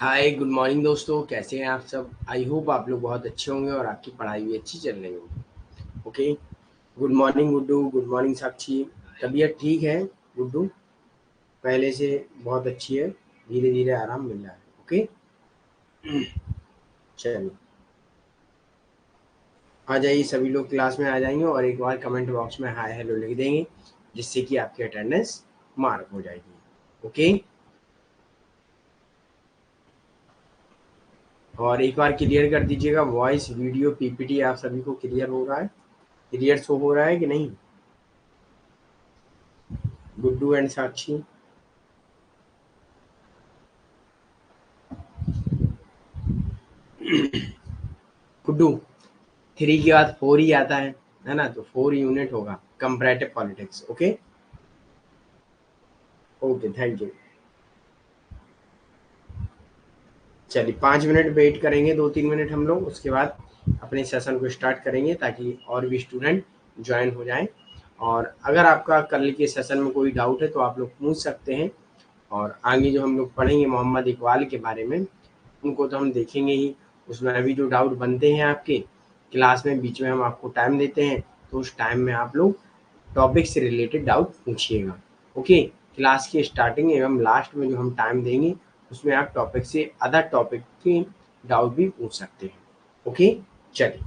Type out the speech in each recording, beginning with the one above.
Hi good morning दोस्तों, कैसे हैं आप सब। आई होप आप लोग बहुत अच्छे होंगे और आपकी पढ़ाई भी अच्छी चल रही होगी। Okay. Good morning Guddu, good morning Sakshi. तबीयत ठीक है गुड्डू? पहले से बहुत अच्छी है, धीरे धीरे आराम मिल रहा है। ओके। चलिए, आ जाइए, सभी लोग क्लास में आ जाएंगे और एक बार कमेंट बॉक्स में हाय हेलो लिख देंगे, जिससे कि आपकी अटेंडेंस मार्क हो जाएगी। ओके। और एक बार क्लियर कर दीजिएगा, वॉइस वीडियो पीपीटी आप सभी को क्लियर हो रहा है, क्लियर शो हो रहा है कि नहीं? गुड्डू एंड साक्षी। गुड्डू, 3 के बाद 4 ही आता है ना? तो 4 यूनिट होगा comparative politics. Okay. Okay, thank you. चलिए 5 मिनट वेट करेंगे, 2-3 मिनट हम लोग, उसके बाद अपने सेशन को स्टार्ट करेंगे ताकि और भी स्टूडेंट ज्वाइन हो जाएं। और अगर आपका कल के सेशन में कोई डाउट है तो आप लोग पूछ सकते हैं। और आगे जो हम लोग पढ़ेंगे मोहम्मद इकबाल के बारे में, उनको तो हम देखेंगे ही। उसमें अभी जो डाउट बनते हैं आपके क्लास में, बीच में हम आपको टाइम देते हैं, तो उस टाइम में आप लोग टॉपिक से रिलेटेड डाउट पूछिएगा। ओके। क्लास की स्टार्टिंग एवं लास्ट में जो हम टाइम देंगे, उसमें आप टॉपिक से अदर टॉपिक के डाउट भी पूछ सकते हैं। ओके। चलिए,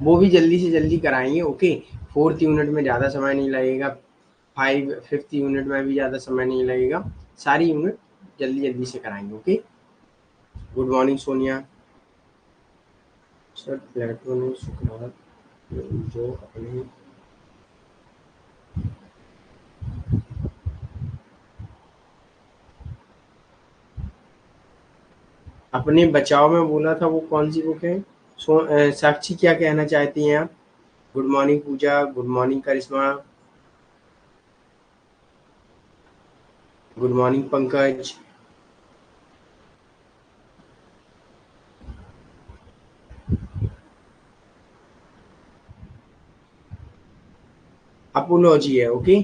वो भी जल्दी से जल्दी कराएंगे। ओके। 4th यूनिट में ज़्यादा समय नहीं लगेगा, 5th यूनिट में भी ज़्यादा समय नहीं लगेगा। सारी यूनिट जल्दी जल्दी से कराएंगे। Okay. Good morning Sonia. Sir, Plato ने सुकरात जो अपने बचाव में बोला था, वो कौन सी बुक है? साक्षी, क्या कहना चाहती हैं आप? Good morning Pooja, good morning Karishma, good morning Pankaj. Apology है। ओके।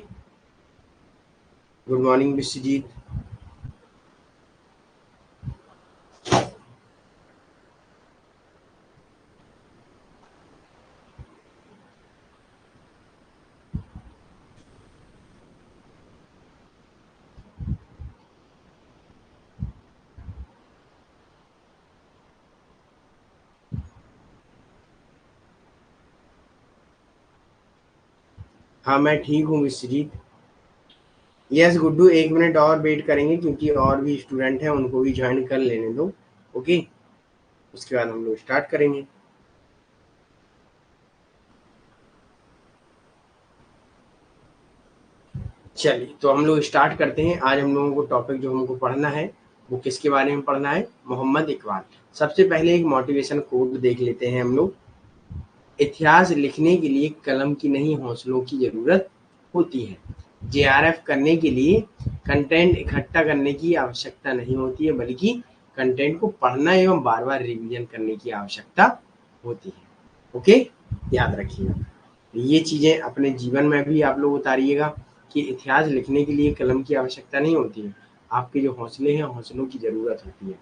Good morning Vishwajeet. हाँ, मैं ठीक हूँ विश्वजीत। यस गुड्डू, 1 मिनट और वेट करेंगे क्योंकि और भी स्टूडेंट हैं, उनको भी ज्वाइन कर लेने दो। ओके। उसके बाद हम लोग स्टार्ट करेंगे। चलिए, तो हम लोग स्टार्ट करते हैं। आज हम लोगों को टॉपिक जो हमको पढ़ना है, वो किसके बारे में पढ़ना है? मोहम्मद इकबाल। सबसे पहले एक मोटिवेशन कोट देख लेते हैं हम लोग। इतिहास लिखने के लिए कलम की नहीं, हौसलों की जरूरत होती है। जेआरएफ करने के लिए कंटेंट इकट्ठा करने की आवश्यकता नहीं होती है, बल्कि कंटेंट को पढ़ना एवं बार बार रिवीजन करने की आवश्यकता होती है। ओके। याद रखिएगा, ये चीजें अपने जीवन में भी आप लोग उतारिएगा कि इतिहास लिखने के लिए कलम की आवश्यकता नहीं होती है। आपके जो हौसले हैं, हौसलों की जरूरत होती है।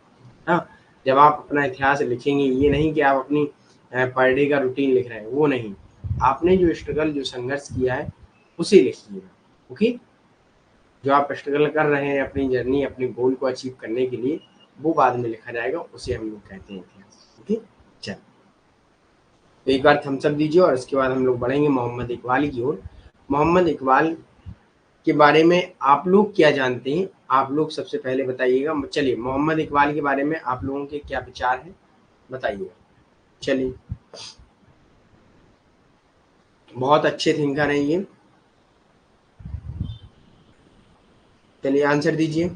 हाँ, जब आप अपना इतिहास लिखेंगे, ये नहीं कि आप अपनी पर डे का रूटीन लिख रहे हैं, वो नहीं। आपने जो स्ट्रगल, जो संघर्ष किया है, उसे लिखिएगा। ओके। जो आप स्ट्रगल कर रहे हैं अपनी जर्नी, अपने गोल को अचीव करने के लिए, वो बाद में लिखा जाएगा, उसे हम लोग कहते हैं इतिहास। ओके। चल, तो एक बार थम्स अप दीजिए और उसके बाद हम लोग बढ़ेंगे मोहम्मद इकबाल की ओर। मोहम्मद इकबाल के बारे में आप लोग क्या जानते हैं? आप लोग सबसे पहले बताइएगा। चलिए, मोहम्मद इकबाल के बारे में आप लोगों के क्या विचार हैं, बताइएगा। चलिए, बहुत अच्छे थिंकर हैं ये। चलिए, आंसर दीजिए।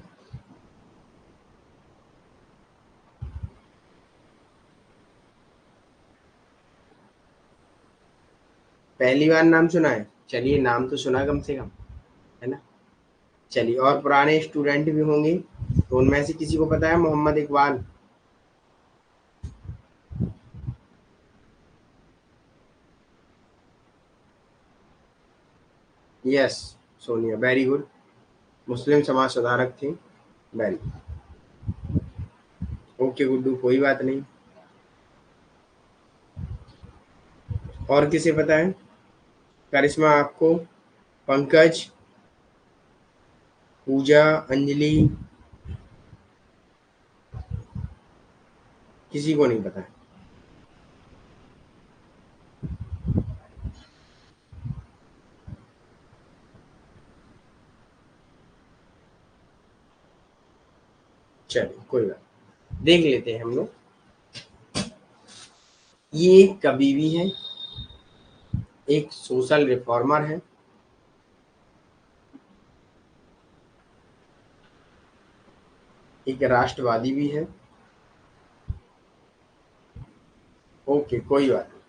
पहली बार नाम सुना है? चलिए, नाम तो सुना कम से कम, है ना? चलिए, और पुराने स्टूडेंट भी होंगे, तो उनमें से किसी को पता है Mohammad Iqbal? Yes, Sonia, very good. मुस्लिम समाज सुधारक थे। वेल, ओके गुड्डू, कोई बात नहीं। और किसे पता है? करिश्मा आपको, पंकज, पूजा, अंजलि, किसी को नहीं पता है? चलिए कोई बात, देख लेते हैं हम लोग। ये एक कवि भी है, एक सोशल रिफॉर्मर है, एक राष्ट्रवादी भी है। ओके कोई बात नहीं।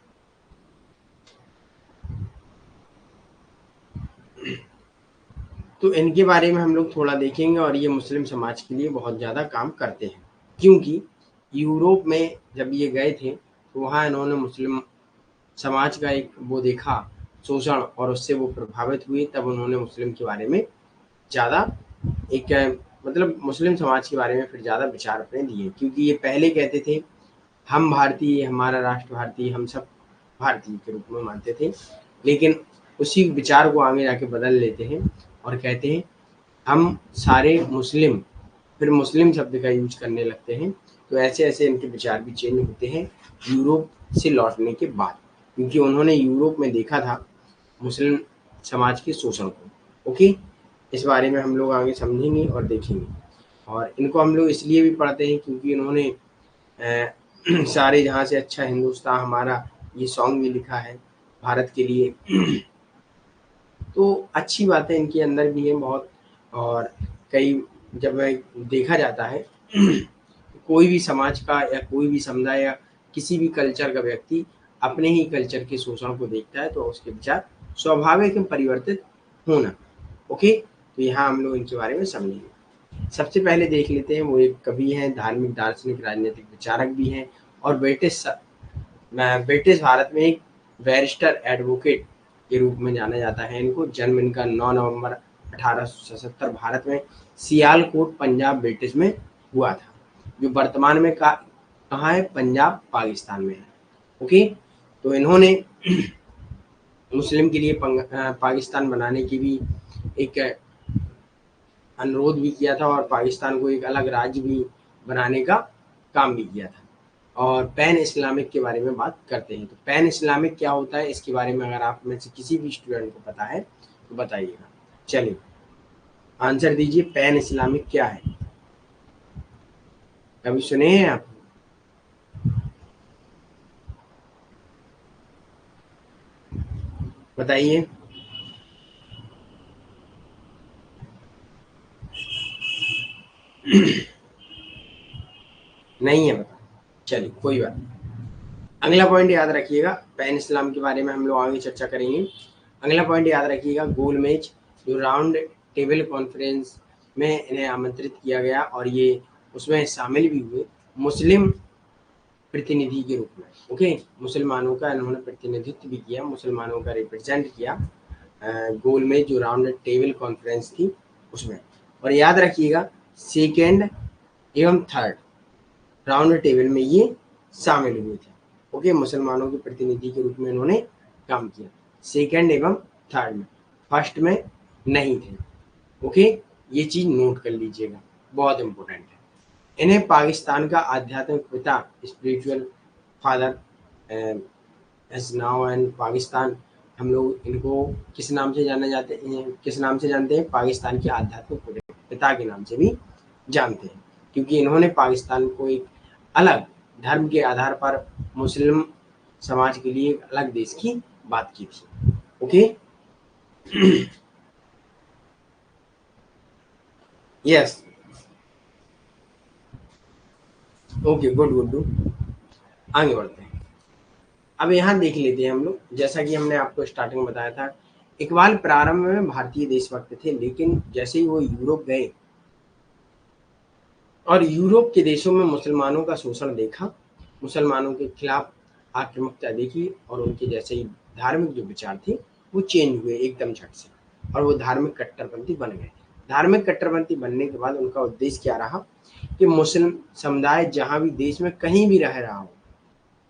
तो इनके बारे में हम लोग थोड़ा देखेंगे, और ये मुस्लिम समाज के लिए बहुत ज़्यादा काम करते हैं, क्योंकि यूरोप में जब ये गए थे तो वहाँ इन्होंने मुस्लिम समाज का एक वो देखा शोषण, और उससे वो प्रभावित हुए। तब उन्होंने मुस्लिम के बारे में ज़्यादा एक मतलब मुस्लिम समाज के बारे में फिर ज़्यादा विचार अपने दिए, क्योंकि ये पहले कहते थे हम भारतीय, हमारा राष्ट्र भारतीय, हम सब भारतीय के रूप में मानते थे, लेकिन उसी विचार को आगे जाके बदल लेते हैं और कहते हैं हम सारे मुस्लिम, फिर मुस्लिम शब्द का यूज करने लगते हैं। तो ऐसे ऐसे इनके विचार भी चेंज होते हैं यूरोप से लौटने के बाद, क्योंकि उन्होंने यूरोप में देखा था मुस्लिम समाज के शोषण को। ओके, इस बारे में हम लोग आगे समझेंगे और देखेंगे। और इनको हम लोग इसलिए भी पढ़ते हैं क्योंकि इन्होंने सारे जहाँ से अच्छा हिंदुस्तान हमारा ये सॉन्ग भी लिखा है भारत के लिए। तो अच्छी बातें इनके अंदर भी हैं बहुत। और कई जब देखा जाता है कोई भी समाज का या कोई भी समुदाय या किसी भी कल्चर का व्यक्ति अपने ही कल्चर के शोषण को देखता है तो उसके विचार स्वाभाविक में परिवर्तित होना। ओके, तो यहाँ हम लोग इनके बारे में समझेंगे। सबसे पहले देख लेते हैं, वो एक कवि हैं, धार्मिक, दार्शनिक, राजनीतिक विचारक भी हैं, और ब्रिटिश भारत में एक बैरिस्टर एडवोकेट के रूप में जाना जाता है इनको। जन्म इनका 9 नवंबर 1877 भारत में सियालकोट पंजाब ब्रिटिश में हुआ था, जो वर्तमान में कहाँ है? पंजाब पाकिस्तान में है। ओके, तो इन्होंने मुस्लिम के लिए पाकिस्तान बनाने की भी एक अनुरोध भी किया था, और पाकिस्तान को एक अलग राज्य भी बनाने का काम भी किया था। और पैन इस्लामिक के बारे में बात करते हैं, तो पैन इस्लामिक क्या होता है इसके बारे में अगर आप में से किसी भी स्टूडेंट को पता है तो बताइएगा। चलिए आंसर दीजिए, पैन इस्लामिक क्या है? कभी सुने हैं आप? बताइए। नहीं है पता? चलिए कोई बात नहीं। अगला पॉइंट याद रखिएगा, पैन इस्लाम के बारे में हम लोग आगे चर्चा करेंगे। अगला पॉइंट याद रखिएगा, गोलमेज, जो राउंड टेबल कॉन्फ्रेंस में इन्हें आमंत्रित किया गया और ये उसमें शामिल भी हुए मुस्लिम प्रतिनिधि के रूप में। ओके, मुसलमानों का इन्होंने प्रतिनिधित्व भी किया, मुसलमानों का रिप्रेजेंट किया गोलमेज जो राउंड टेबल कॉन्फ्रेंस थी उसमें। और याद रखिएगा सेकेंड एवं थर्ड राउंड टेबल में ये शामिल हुए थे। ओके, मुसलमानों के प्रतिनिधि के रूप में इन्होंने काम किया सेकेंड एवं थर्ड में, फर्स्ट में नहीं थे। ओके, ये चीज नोट कर लीजिएगा, बहुत इंपॉर्टेंट है। इन्हें पाकिस्तान का आध्यात्मिक पिता, spiritual father as now and Pakistan, हम लोग इनको किस नाम से जाना जाते हैं, किस नाम से जानते हैं? पाकिस्तान के आध्यात्मिक पिता के नाम से भी जानते हैं, क्योंकि इन्होंने पाकिस्तान को एक अलग धर्म के आधार पर मुस्लिम समाज के लिए एक अलग देश की बात की थी। Okay, yes, okay, good good. आगे बढ़ते हैं। अब यहाँ देख लेते हैं हम लोग, जैसा कि हमने आपको स्टार्टिंग में बताया था, इकबाल प्रारंभ में भारतीय देशभक्त थे, लेकिन जैसे ही वो यूरोप गए और यूरोप के देशों में मुसलमानों का शोषण देखा, मुसलमानों के खिलाफ आक्रामकता देखी, और उनके जैसे ही धार्मिक जो विचार थे वो चेंज हुए एकदम झट से, और वो धार्मिक कट्टरपंथी बन गए। धार्मिक कट्टरपंथी बनने के बाद उनका उद्देश्य क्या रहा कि मुस्लिम समुदाय जहां भी देश में कहीं भी रह रहा हो,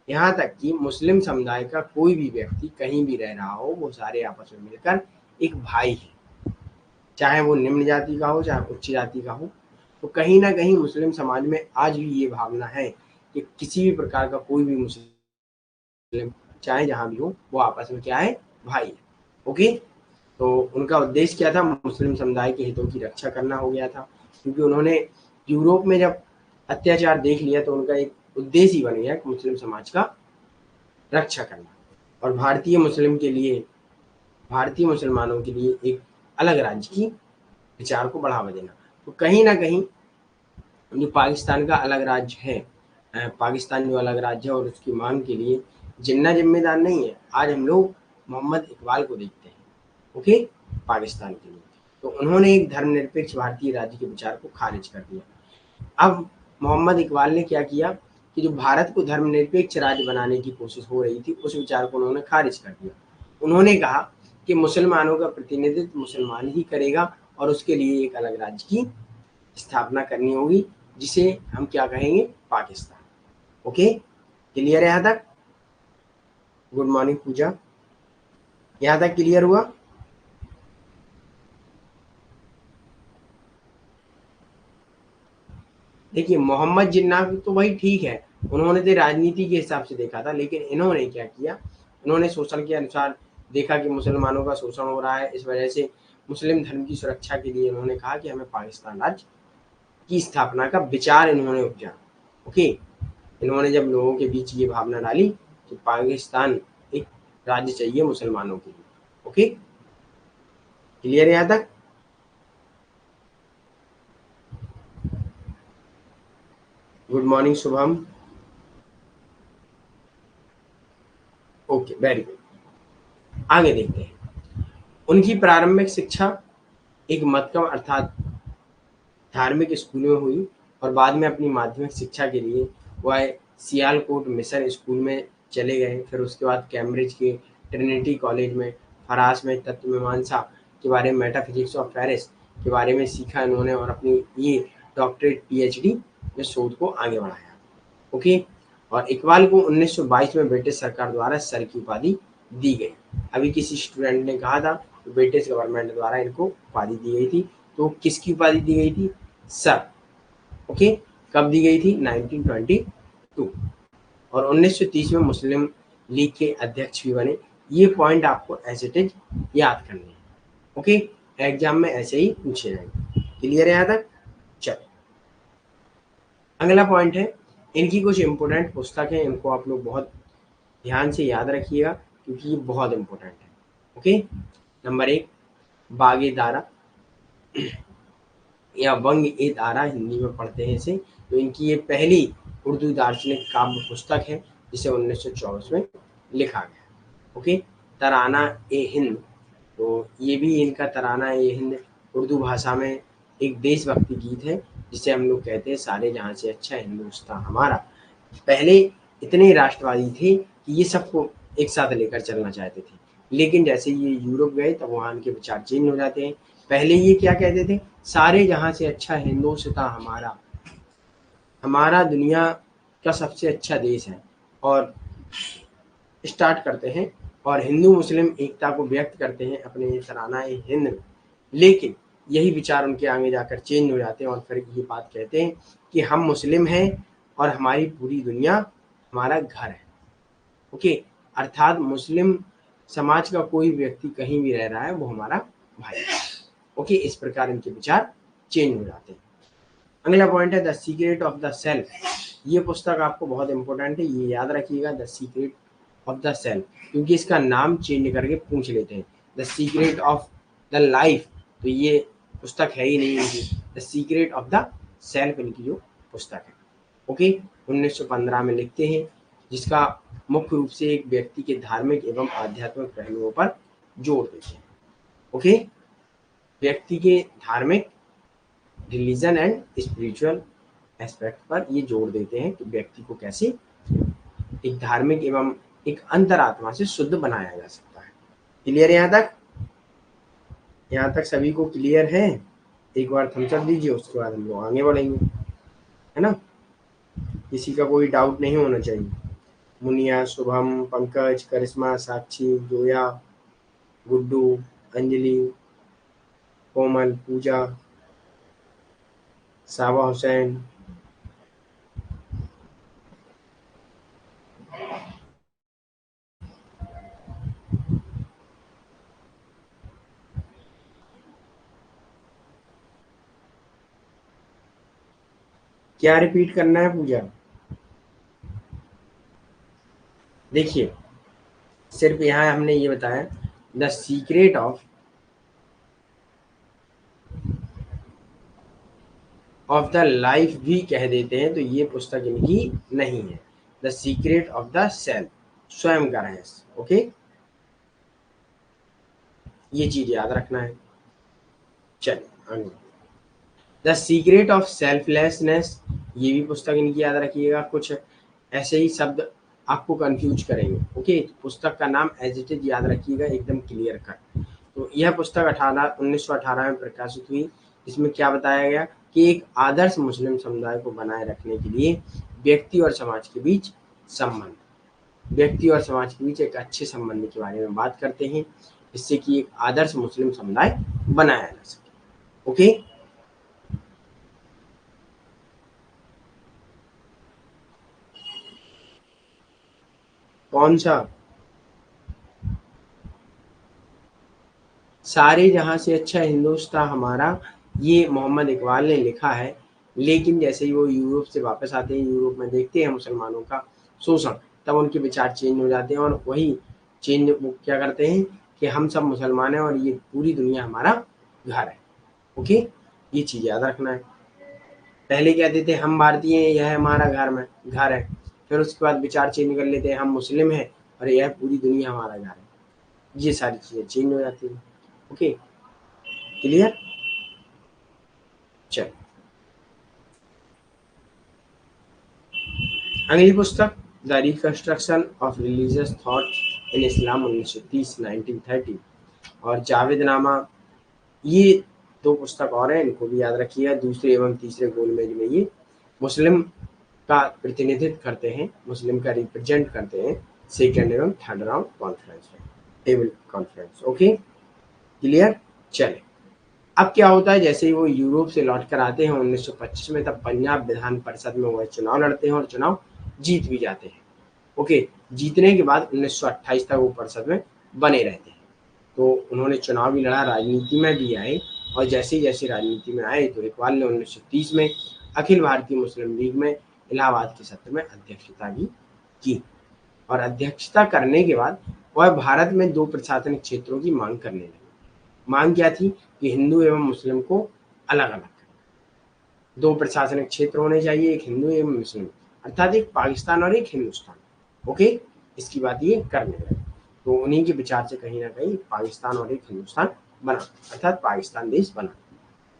यहाँ तक कि मुस्लिम समुदाय का कोई भी व्यक्ति कहीं भी रह रहा हो, वो सारे आपस में मिलकर एक भाई है, चाहे वो निम्न जाति का हो चाहे उच्च जाति का हो। तो कहीं ना कहीं मुस्लिम समाज में आज भी ये भावना है कि किसी भी प्रकार का कोई भी मुस्लिम चाहे जहां भी हो, वो आपस में क्या है, भाई है। ओके, तो उनका उद्देश्य क्या था, मुस्लिम समुदाय के हितों की रक्षा करना हो गया था, क्योंकि उन्होंने यूरोप में जब अत्याचार देख लिया तो उनका एक उद्देश्य ही बन गया कि मुस्लिम समाज का रक्षा करना और भारतीय मुसलमानों के लिए एक अलग राज्य की विचार को बढ़ावा देना। तो कहीं ना कहीं जो पाकिस्तान का अलग राज्य है, पाकिस्तान जो अलग राज्य है और उसकी मांग के लिए जिन्ना जिम्मेदार नहीं है। आज हम लोग मोहम्मद इकबाल को देखते हैं, ओके, पाकिस्तान के लिए। तो उन्होंने एक धर्मनिरपेक्ष भारतीय राज्य के विचार को खारिज कर दिया। अब मोहम्मद इकबाल ने क्या किया कि जो भारत को धर्मनिरपेक्ष राज्य बनाने की कोशिश हो रही थी, उस विचार को उन्होंने खारिज कर दिया। उन्होंने कहा कि मुसलमानों का प्रतिनिधित्व मुसलमान ही करेगा और उसके लिए एक अलग राज्य की स्थापना करनी होगी, जिसे हम क्या कहेंगे, पाकिस्तान। ओके, क्लियर है यहाँ तक? गुड मॉर्निंग पूजा, यहाँ तक क्लियर हुआ? देखिए, मोहम्मद जिन्ना तो भाई ठीक है, उन्होंने तो राजनीति के हिसाब से देखा था, लेकिन इन्होंने क्या किया, उन्होंने शोषण के अनुसार देखा कि मुसलमानों का शोषण हो रहा है, इस वजह से मुस्लिम धर्म की सुरक्षा के लिए उन्होंने कहा कि हमें पाकिस्तान राज्य की स्थापना का विचार इन्होंने उपजा। ओके, इन्होंने जब लोगों के बीच ये भावना डाली कि पाकिस्तान एक राज्य चाहिए मुसलमानों के लिए। ओके, क्लियर है यहाँ तक? Good morning Shubham. Okay, very good. आगे देखते हैं। उनकी प्रारंभिक शिक्षा एक मतकम अर्थात धार्मिक स्कूल में हुई और बाद में अपनी माध्यमिक शिक्षा के लिए वह सियालकोट मिशन स्कूल में चले गए। फिर उसके बाद कैम्ब्रिज के ट्रिनिटी कॉलेज में फरास में तत्व मीमांसा के बारे में, मेटाफिजिक्स ऑफ पेरिस के बारे में सीखा इन्होंने और अपनी ये डॉक्टरेट पीएचडी में शोध को आगे बढ़ाया। ओके, और इकबाल को 1922 में ब्रिटिश सरकार द्वारा सर की उपाधि दी गई। अभी किसी स्टूडेंट ने कहा था तो ब्रिटिश गवर्नमेंट द्वारा इनको उपाधि दी गई थी। तो किसकी उपाधि दी गई थी? सर। ओके, कब दी गई थी? 1922। और 1930 में मुस्लिम लीग के अध्यक्ष भी बने। ये पॉइंट आपको एज इट इज याद करने हैं। ओके, एग्जाम में ऐसे ही पूछे जाएंगे। क्लियर है यहाँ तक? चलो, अगला पॉइंट है, इनकी कुछ इंपोर्टेंट पुस्तक है, इनको आप लोग बहुत ध्यान से याद रखिएगा क्योंकि ये बहुत इंपॉर्टेंट है। ओके, नंबर 1 बागे दारा या वंग ए दारा, हिंदी में पढ़ते हैं इसे। तो इनकी ये पहली उर्दू दार्शनिक काव्य पुस्तक है जिसे 1924 में लिखा गया। ओके, तराना ए हिंद, तो ये भी इनका तराना ए हिंद उर्दू भाषा में एक देशभक्ति गीत है जिसे हम लोग कहते हैं सारे जहां से अच्छा हिंदुस्तान हमारा। पहले इतने राष्ट्रवादी थे कि ये सबको एक साथ लेकर चलना चाहते थे, लेकिन जैसे ये यूरोप गए तब वहाँ के विचार चेंज हो जाते हैं। पहले ये क्या कहते थे, सारे जहां से अच्छा हिंदुस्तान हमारा, हमारा दुनिया का सबसे अच्छा देश है। और स्टार्ट करते हैं और हिंदू मुस्लिम एकता को व्यक्त करते हैं अपने तराना ए हिंद में। लेकिन यही विचार उनके आगे जाकर चेंज हो जाते हैं और फिर ये बात कहते हैं कि हम मुस्लिम हैं और हमारी पूरी दुनिया हमारा घर है। ओके, अर्थात मुस्लिम समाज का कोई व्यक्ति कहीं भी रह रहा है वो हमारा भाई है। ओके, इस प्रकार इनके विचार चेंज हो जाते हैं। अगला पॉइंट है the secret of the self. ये पुस्तक आपको बहुत इंपॉर्टेंट है, ये याद रखिएगा, the secret of the self, क्योंकि इसका नाम चेंज करके पूछ लेते हैं the secret of the life, तो ये पुस्तक है ही नहीं इनकी। The secret of the self इनकी जो पुस्तक है। ओके, 1915 में लिखते हैं, जिसका मुख्य रूप से एक व्यक्ति के धार्मिक एवं आध्यात्मिक पहलुओं पर जोर देते हैं। ओके, व्यक्ति के धार्मिक, रिलीजन एंड स्पिरिचुअल एस्पेक्ट पर ये जोर देते हैं कि व्यक्ति को कैसे एक धार्मिक एवं एक अंतरात्मा से शुद्ध बनाया जा सकता है। क्लियर है यहाँ तक? यहाँ तक सभी को क्लियर है? एक बार थम्स अप दीजिए, उसके बाद हम लोग आगे बढ़ेंगे, है ना। किसी का कोई डाउट नहीं होना चाहिए। मुनिया, शुभम, पंकज, करिश्मा, साक्षी, जोया, गुड्डू, अंजलि, कोमल, पूजा, साबा हुसैन, क्या रिपीट करना है पूजा? देखिए, सिर्फ यहाँ हमने ये बताया the secret of the life भी कह देते हैं तो ये पुस्तक इनकी नहीं है। The secret of the self, स्वयं का रहस्य। ओके, ये चीज याद रखना है। चलिए आगे। द सीक्रेट ऑफ सेल्फलेसनेस, ये भी पुस्तक इनकी याद रखिएगा। कुछ ऐसे ही शब्द आपको कंफ्यूज करेंगे। ओके, पुस्तक का नाम एज इट इज याद रखिएगा, एकदम क्लियर कट। तो यह पुस्तक 1918 में प्रकाशित हुई। इसमें क्या बताया गया कि एक आदर्श मुस्लिम समुदाय को बनाए रखने के लिए व्यक्ति और समाज के बीच संबंध, व्यक्ति और समाज के बीच एक अच्छे संबंध के बारे में बात करते हैं, जिससे कि एक आदर्श मुस्लिम समुदाय बनाया जा सके। ओके, कौन सा? सारे जहां से अच्छा हिंदुस्तान हमारा, ये मोहम्मद इकबाल ने लिखा है। लेकिन जैसे ही वो यूरोप से वापस आते हैं, यूरोप में देखते हैं मुसलमानों का शोषण, तब उनके विचार चेंज हो जाते हैं और वही चेंज वो क्या करते हैं कि हम सब मुसलमान हैं और ये पूरी दुनिया हमारा घर है। ओके, ये चीज याद रखना है। पहले कहते थे हम भारतीय हैं, यह हमारा घर है। फिर उसके बाद विचार चेंज कर लेते हैं, हम मुस्लिम हैं और यह पूरी दुनिया हमारा घर है। ये सारी चीजें चेंज हो जाती हैं। Okay, clear? चल, अगली पुस्तक the reconstruction of religious thought in Islam 1930 1930 और जावेद नामा। ये दो पुस्तक और हैं, इनको भी याद रखिएगा। दूसरे एवं तीसरे गोलमेज में ये मुस्लिम का प्रतिनिधित्व करते हैं, मुस्लिम का रिप्रेजेंट करते हैं सेकेंड एवं थर्ड राउंड कॉन्फ्रेंस में, टेबल कॉन्फ्रेंस। Okay, clear? चले, अब क्या होता है, जैसे ही वो यूरोप से लौट कर आते हैं 1925 में, तब पंजाब विधान परिषद में वह चुनाव लड़ते हैं और चुनाव जीत भी जाते हैं। ओके, जीतने के बाद 1928 तक वो परिषद में बने रहते हैं। तो उन्होंने चुनाव भी लड़ा, राजनीति में भी आए और जैसे जैसे राजनीति में आए तो इकबाल ने 1930 में अखिल भारतीय मुस्लिम लीग में इलाहाबाद के सत्र में अध्यक्षता भी की। और अध्यक्षता करने के बाद वह भारत में दो प्रशासनिक क्षेत्रों की मांग करने लगे। मांग क्या थी कि हिंदू एवं मुस्लिम को अलग अलग, दो प्रशासनिक क्षेत्र होने चाहिए, एक हिंदू एवं मुस्लिम, अर्थात एक पाकिस्तान और एक हिंदुस्तान। ओके, इसकी बात ये करने लगे। तो उन्हीं के विचार से कहीं ना कहीं पाकिस्तान और एक हिंदुस्तान बना, अर्थात पाकिस्तान देश बना।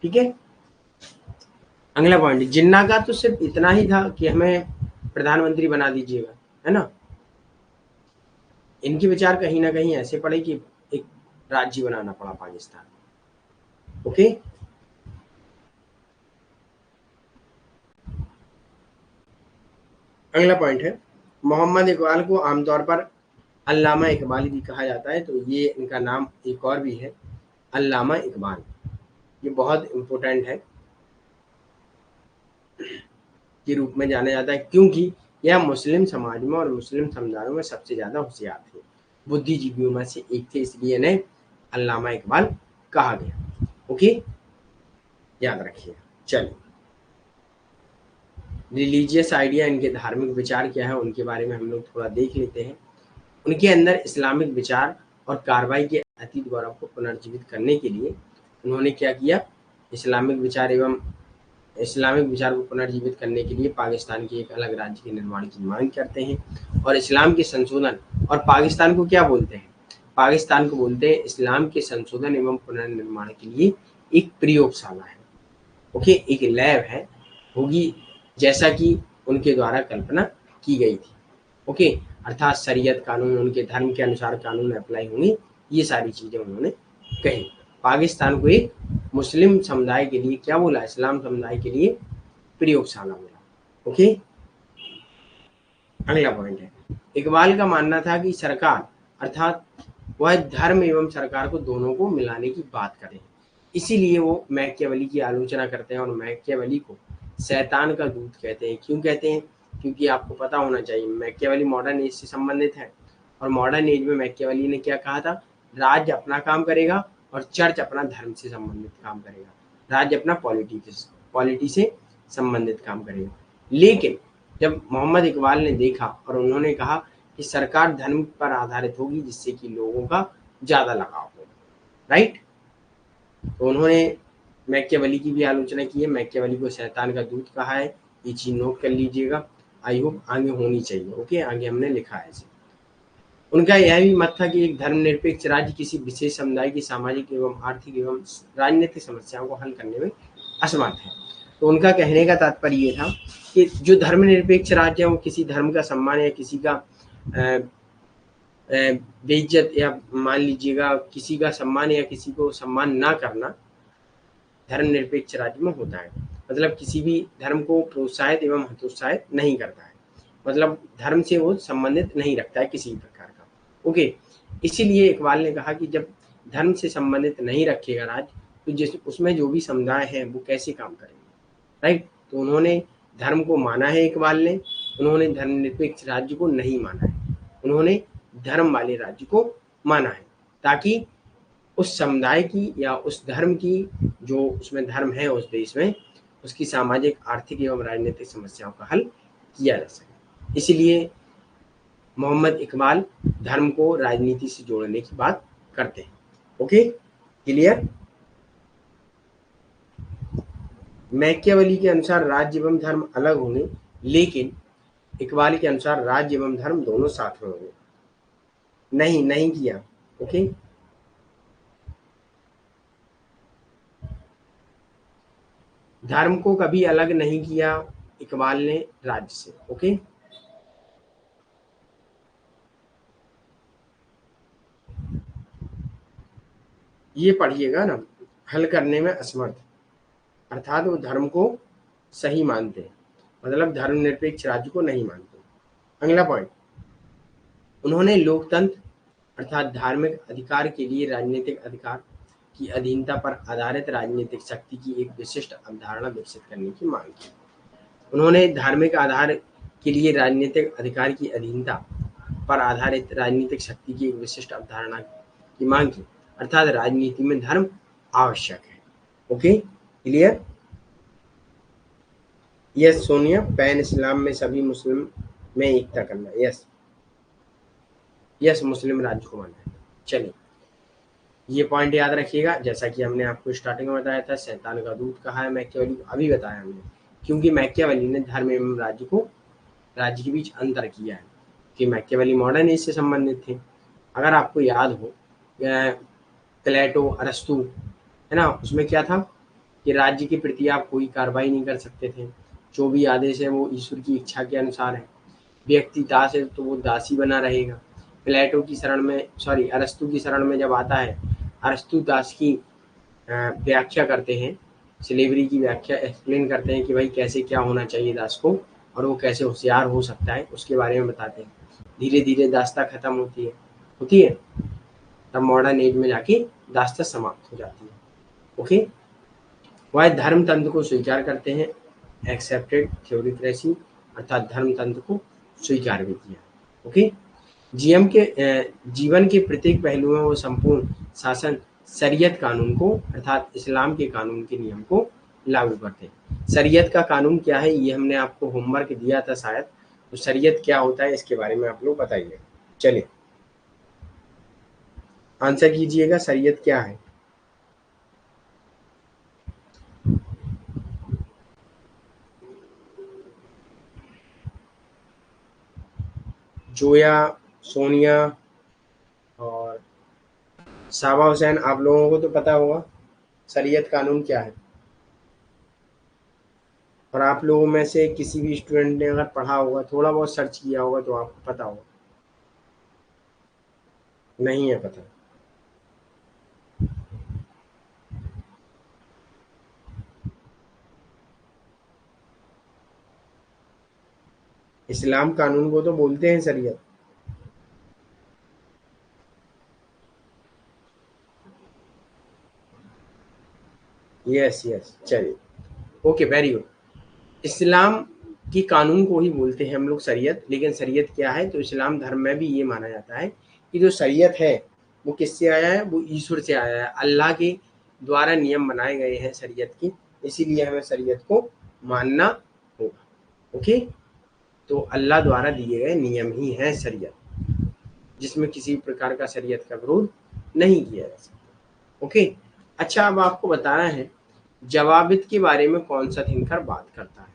ठीक है, अगला पॉइंट, जिन्ना का तो सिर्फ इतना ही था कि हमें प्रधानमंत्री बना दीजिएगा, है ना। इनके विचार कहीं ना कहीं ऐसे पड़े कि एक राज्य बनाना पड़ा पाकिस्तान। ओके, अगला पॉइंट है, मोहम्मद इकबाल को आमतौर पर अल्लामा इकबाल भी कहा जाता है। तो ये इनका नाम एक और भी है, अल्लामा इकबाल। ये बहुत इम्पोर्टेंट है, के रूप में जाना जाता है, क्योंकि यह मुस्लिम समाज में और मुस्लिम समुदायों में सबसे ज्यादा होशियार थे, बुद्धिजीवियों में से एक थे, इसलिए इन्हें अल्लामा इकबाल कहा गया। ओके, याद रखिए। चलिए, रिलीजियस आइडिया, इनके धार्मिक विचार क्या है उनके बारे में हम लोग थोड़ा देख लेते हैं। उनके अंदर इस्लामिक विचार और कार्रवाई के अतीत गौरव को पुनर्जीवित करने के लिए उन्होंने क्या किया, इस्लामिक विचार को पुनर्जीवित करने के लिए पाकिस्तान के एक अलग राज्य के निर्माण की मांग करते हैं और इस्लाम के संशोधन, और पाकिस्तान को क्या बोलते हैं, पाकिस्तान को बोलते हैं इस्लाम के संशोधन एवं पुनर्निर्माण के लिए एक प्रयोगशाला है। ओके, एक लैब है, होगी, जैसा कि उनके द्वारा कल्पना की गई थी। ओके, अर्थात शरीयत कानून, उनके धर्म के अनुसार कानून अप्लाई होंगे, ये सारी चीजें उन्होंने कही। पाकिस्तान को एक मुस्लिम समुदाय के लिए क्या बोला, इस्लाम समुदाय के लिए प्रयोगशाला बोला। ओके, अगला पॉइंट है, इकबाल का मानना था कि सरकार अर्थात वह धर्म एवं सरकार को दोनों को मिलाने की बात करें, इसीलिए वो मैकियावेली की आलोचना करते हैं और मैकियावेली को शैतान का दूत कहते हैं। क्यों कहते हैं? क्योंकि आपको पता होना चाहिए मैकियावेली मॉडर्न एज से संबंधित है और मॉडर्न एज में मैकियावेली ने क्या कहा था, राज्य अपना काम करेगा और चर्च अपना धर्म से संबंधित काम करेगा, राज्य अपना पॉलिटी से संबंधित काम करेगा। लेकिन जब मोहम्मद इकबाल ने देखा और उन्होंने कहा कि सरकार धर्म पर आधारित होगी जिससे कि लोगों का ज़्यादा लगाव हो, राइट, तो उन्होंने मैकियावेली की भी आलोचना की है, मैकियावेली को शैतान का दूत कहा है, ये चीज़ नोट कर लीजिएगा, आई होप आगे होनी चाहिए। ओके, आगे हमने लिखा है इसे। उनका यह भी मत था कि एक धर्मनिरपेक्ष राज्य किसी विशेष समुदाय की सामाजिक एवं आर्थिक एवं राजनीतिक समस्याओं को हल करने में असमर्थ है। तो उनका कहने का तात्पर्य ये था कि जो धर्मनिरपेक्ष राज्य है वो किसी धर्म का सम्मान या किसी का बेइज्जत या मान लीजिएगा किसी का सम्मान या किसी को सम्मान ना करना धर्मनिरपेक्ष राज्य में होता है। मतलब किसी भी धर्म को प्रोत्साहित एवं हतोत्साहित नहीं करता है, मतलब धर्म से वो संबंधित नहीं रखता है किसी प्रकार का। ओके, इसीलिए इकबाल ने कहा कि जब धर्म से संबंधित नहीं रखेगा राज्य तो जिस उसमें जो भी समुदाय है वो कैसे काम करेंगे, राइट। तो उन्होंने धर्म को माना है इकबाल ने, उन्होंने धर्मनिरपेक्ष राज्य को नहीं माना है, उन्होंने धर्म वाले राज्य को माना है ताकि उस समुदाय की या उस धर्म की जो उसमें धर्म है उस देश में उसकी सामाजिक आर्थिक एवं राजनीतिक समस्याओं का हल किया जा सके। इसलिए मोहम्मद इकबाल धर्म को राजनीति से जोड़ने की बात करते हैं। Okay, clear. मैकियावेली के अनुसार राज्य एवं धर्म अलग होंगे, लेकिन इकबाल के अनुसार राज्य एवं धर्म दोनों साथ में होंगे। नहीं किया। ओके, धर्म को कभी अलग नहीं किया इकबाल ने राज्य से। ओके, ये पढ़िएगा ना, हल करने में असमर्थ अर्थात वो धर्म को सही मानते हैं, मतलब धर्मनिरपेक्ष राज्य को नहीं मानते। अगला पॉइंट, उन्होंने लोकतंत्र अर्थात धार्मिक अधिकार के लिए राजनीतिक अधिकार की अधीनता पर आधारित राजनीतिक शक्ति की एक विशिष्ट अवधारणा विकसित करने की मांग की। उन्होंने धार्मिक आधार के लिए राजनीतिक अधिकार की अधीनता पर आधारित राजनीतिक शक्ति की एक विशिष्ट अवधारणा की मांग की, अर्थात राजनीति में धर्म आवश्यक है। Okay, clear. Yes Sonia, pan Islam में सभी मुस्लिम में एकता करना। यस मुस्लिम राज्य को मानना है। चलिए, ये पॉइंट याद रखिएगा। जैसा कि हमने आपको स्टार्टिंग में बताया था, शैतान का दूत कहा है मैकियावेली को, अभी बताया हमने, क्योंकि मैकियावेली ने धर्म एवं राज्य के बीच अंतर किया है कि मैकियावेली मॉडर्न एज से संबंधित थे। अगर आपको याद हो प्लेटो अरस्तु है ना, उसमें क्या था कि राज्य के प्रति आप कोई कार्रवाई नहीं कर सकते थे, जो भी आदेश है वो ईश्वर की इच्छा के अनुसार है, व्यक्ति दास है तो वो दासी बना रहेगा। प्लेटो की शरण में अरस्तु की शरण में जब आता है, अरस्तु दास की व्याख्या करते हैं, स्लेवरी की व्याख्या एक्सप्लेन करते हैं कि भाई कैसे क्या होना चाहिए दास को और वो कैसे होशियार हो सकता है, उसके बारे में बताते हैं। धीरे धीरे दासता खत्म होती है, तब मॉडर्न एज में जाके दासता समाप्त हो जाती है। ओके, वह धर्म तंत्र को स्वीकार करते हैं, एक्सेप्टेड थ्योरीक्रेसी अर्थात धर्म तंत्र को स्वीकार भी किया। ओके, जीवन के प्रत्येक पहलू में वो संपूर्ण शासन शरीयत कानून को अर्थात इस्लाम के कानून के नियम को लागू करते हैं। शरीयत का कानून क्या है, ये हमने आपको होमवर्क दिया था शायद, तो शरीयत क्या होता है इसके बारे में आप लोग बताइए। चलिए आंसर कीजिएगा, शरीयत क्या है। जोया, सोनिया और साबा हुसैन, आप लोगों को तो पता होगा शरीयत कानून क्या है, और आप लोगों में से किसी भी स्टूडेंट ने अगर पढ़ा होगा, थोड़ा बहुत सर्च किया होगा तो आपको पता होगा। नहीं है पता, इस्लाम कानून को तो बोलते हैं शरीयत। यस यस, चलिए, ओके, वेरी गुड। इस्लाम की कानून को ही बोलते हैं हम लोग शरीयत, लेकिन शरीयत क्या है? तो इस्लाम धर्म में भी ये माना जाता है कि जो शरीयत है वो किससे आया है? वो ईश्वर से आया है, अल्लाह के द्वारा नियम बनाए गए हैं शरीयत के, इसीलिए हमें शरीयत को मानना होगा। ओके, तो अल्लाह द्वारा दिए गए नियम ही है शरीयत, जिसमें किसी प्रकार का शरीयत का विरोध नहीं किया जा सकता। ओके, अच्छा, अब आपको बताना है जवाबित के बारे में कौन सा थिंकर बात करता है।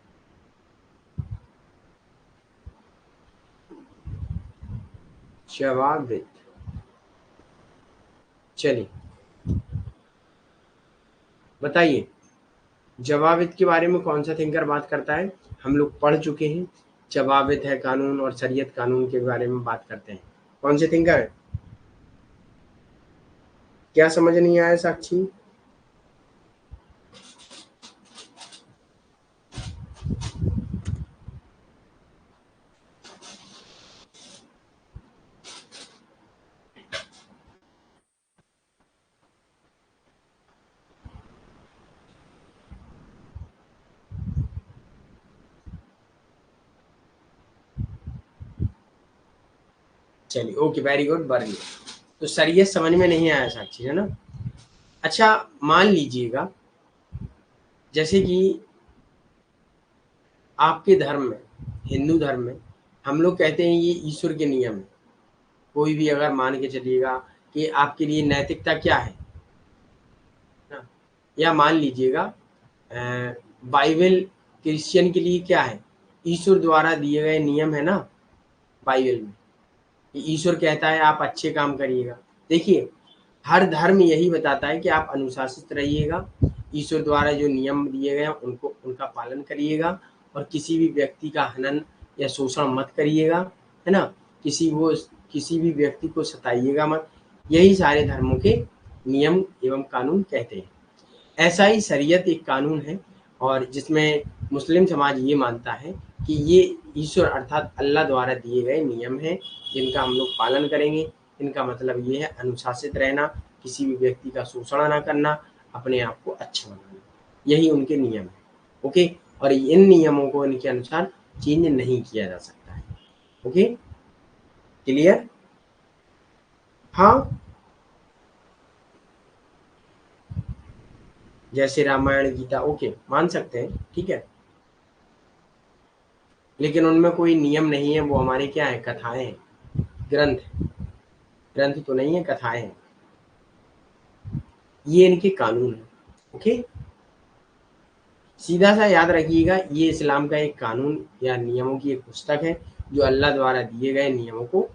जवाबित, चलिए बताइए, जवाबित के बारे में कौन सा थिंकर बात करता है? हम लोग पढ़ चुके हैं, जवाबित है कानून और शरीयत कानून के बारे में बात करते हैं। कौन से थिंकर है? क्या समझ नहीं आया साक्षी? चलिए, ओके, वेरी गुड, बर्ली। तो शरीयत समझ में नहीं आया साक्षी, है ना? अच्छा, मान लीजिएगा जैसे कि आपके धर्म में, हिंदू धर्म में, हम लोग कहते हैं ये ईश्वर के नियम है। कोई भी अगर मान के चलिएगा कि आपके लिए नैतिकता क्या है ना, या मान लीजिएगा बाइबल क्रिश्चियन के लिए क्या है? ईश्वर द्वारा दिए गए नियम है ना बाइबल में, कि ईश्वर कहता है आप अच्छे काम करिएगा। देखिए, हर धर्म यही बताता है कि आप अनुशासित रहिएगा, ईश्वर द्वारा जो नियम दिए गए हैं उनको उनका पालन करिएगा, और किसी भी व्यक्ति का हनन या शोषण मत करिएगा, है ना? किसी भी व्यक्ति को सताइएगा मत। यही सारे धर्मों के नियम एवं कानून कहते हैं। ऐसा ही शरीयत एक कानून है, और जिसमें मुस्लिम समाज ये मानता है कि ये ईश्वर अर्थात अल्लाह द्वारा दिए गए नियम हैं, जिनका हम लोग पालन करेंगे। इनका मतलब ये है अनुशासित रहना, किसी भी व्यक्ति का शोषण ना करना, अपने आप को अच्छा बनाना, यही उनके नियम है। ओके, और इन नियमों को इनके अनुसार चेंज नहीं किया जा सकता है। Okay, clear? हाँ, जैसे रामायण, गीता, ओके, मान सकते हैं, ठीक है, लेकिन उनमें कोई नियम नहीं है, वो हमारे क्या है? कथाएं हैं, ग्रंथ। ग्रंथ तो नहीं है, कथाएं हैं, ये इनके कानून है। ओके, सीधा सा याद रखिएगा, ये इस्लाम का एक कानून या नियमों की एक पुस्तक है, जो अल्लाह द्वारा दिए गए नियमों को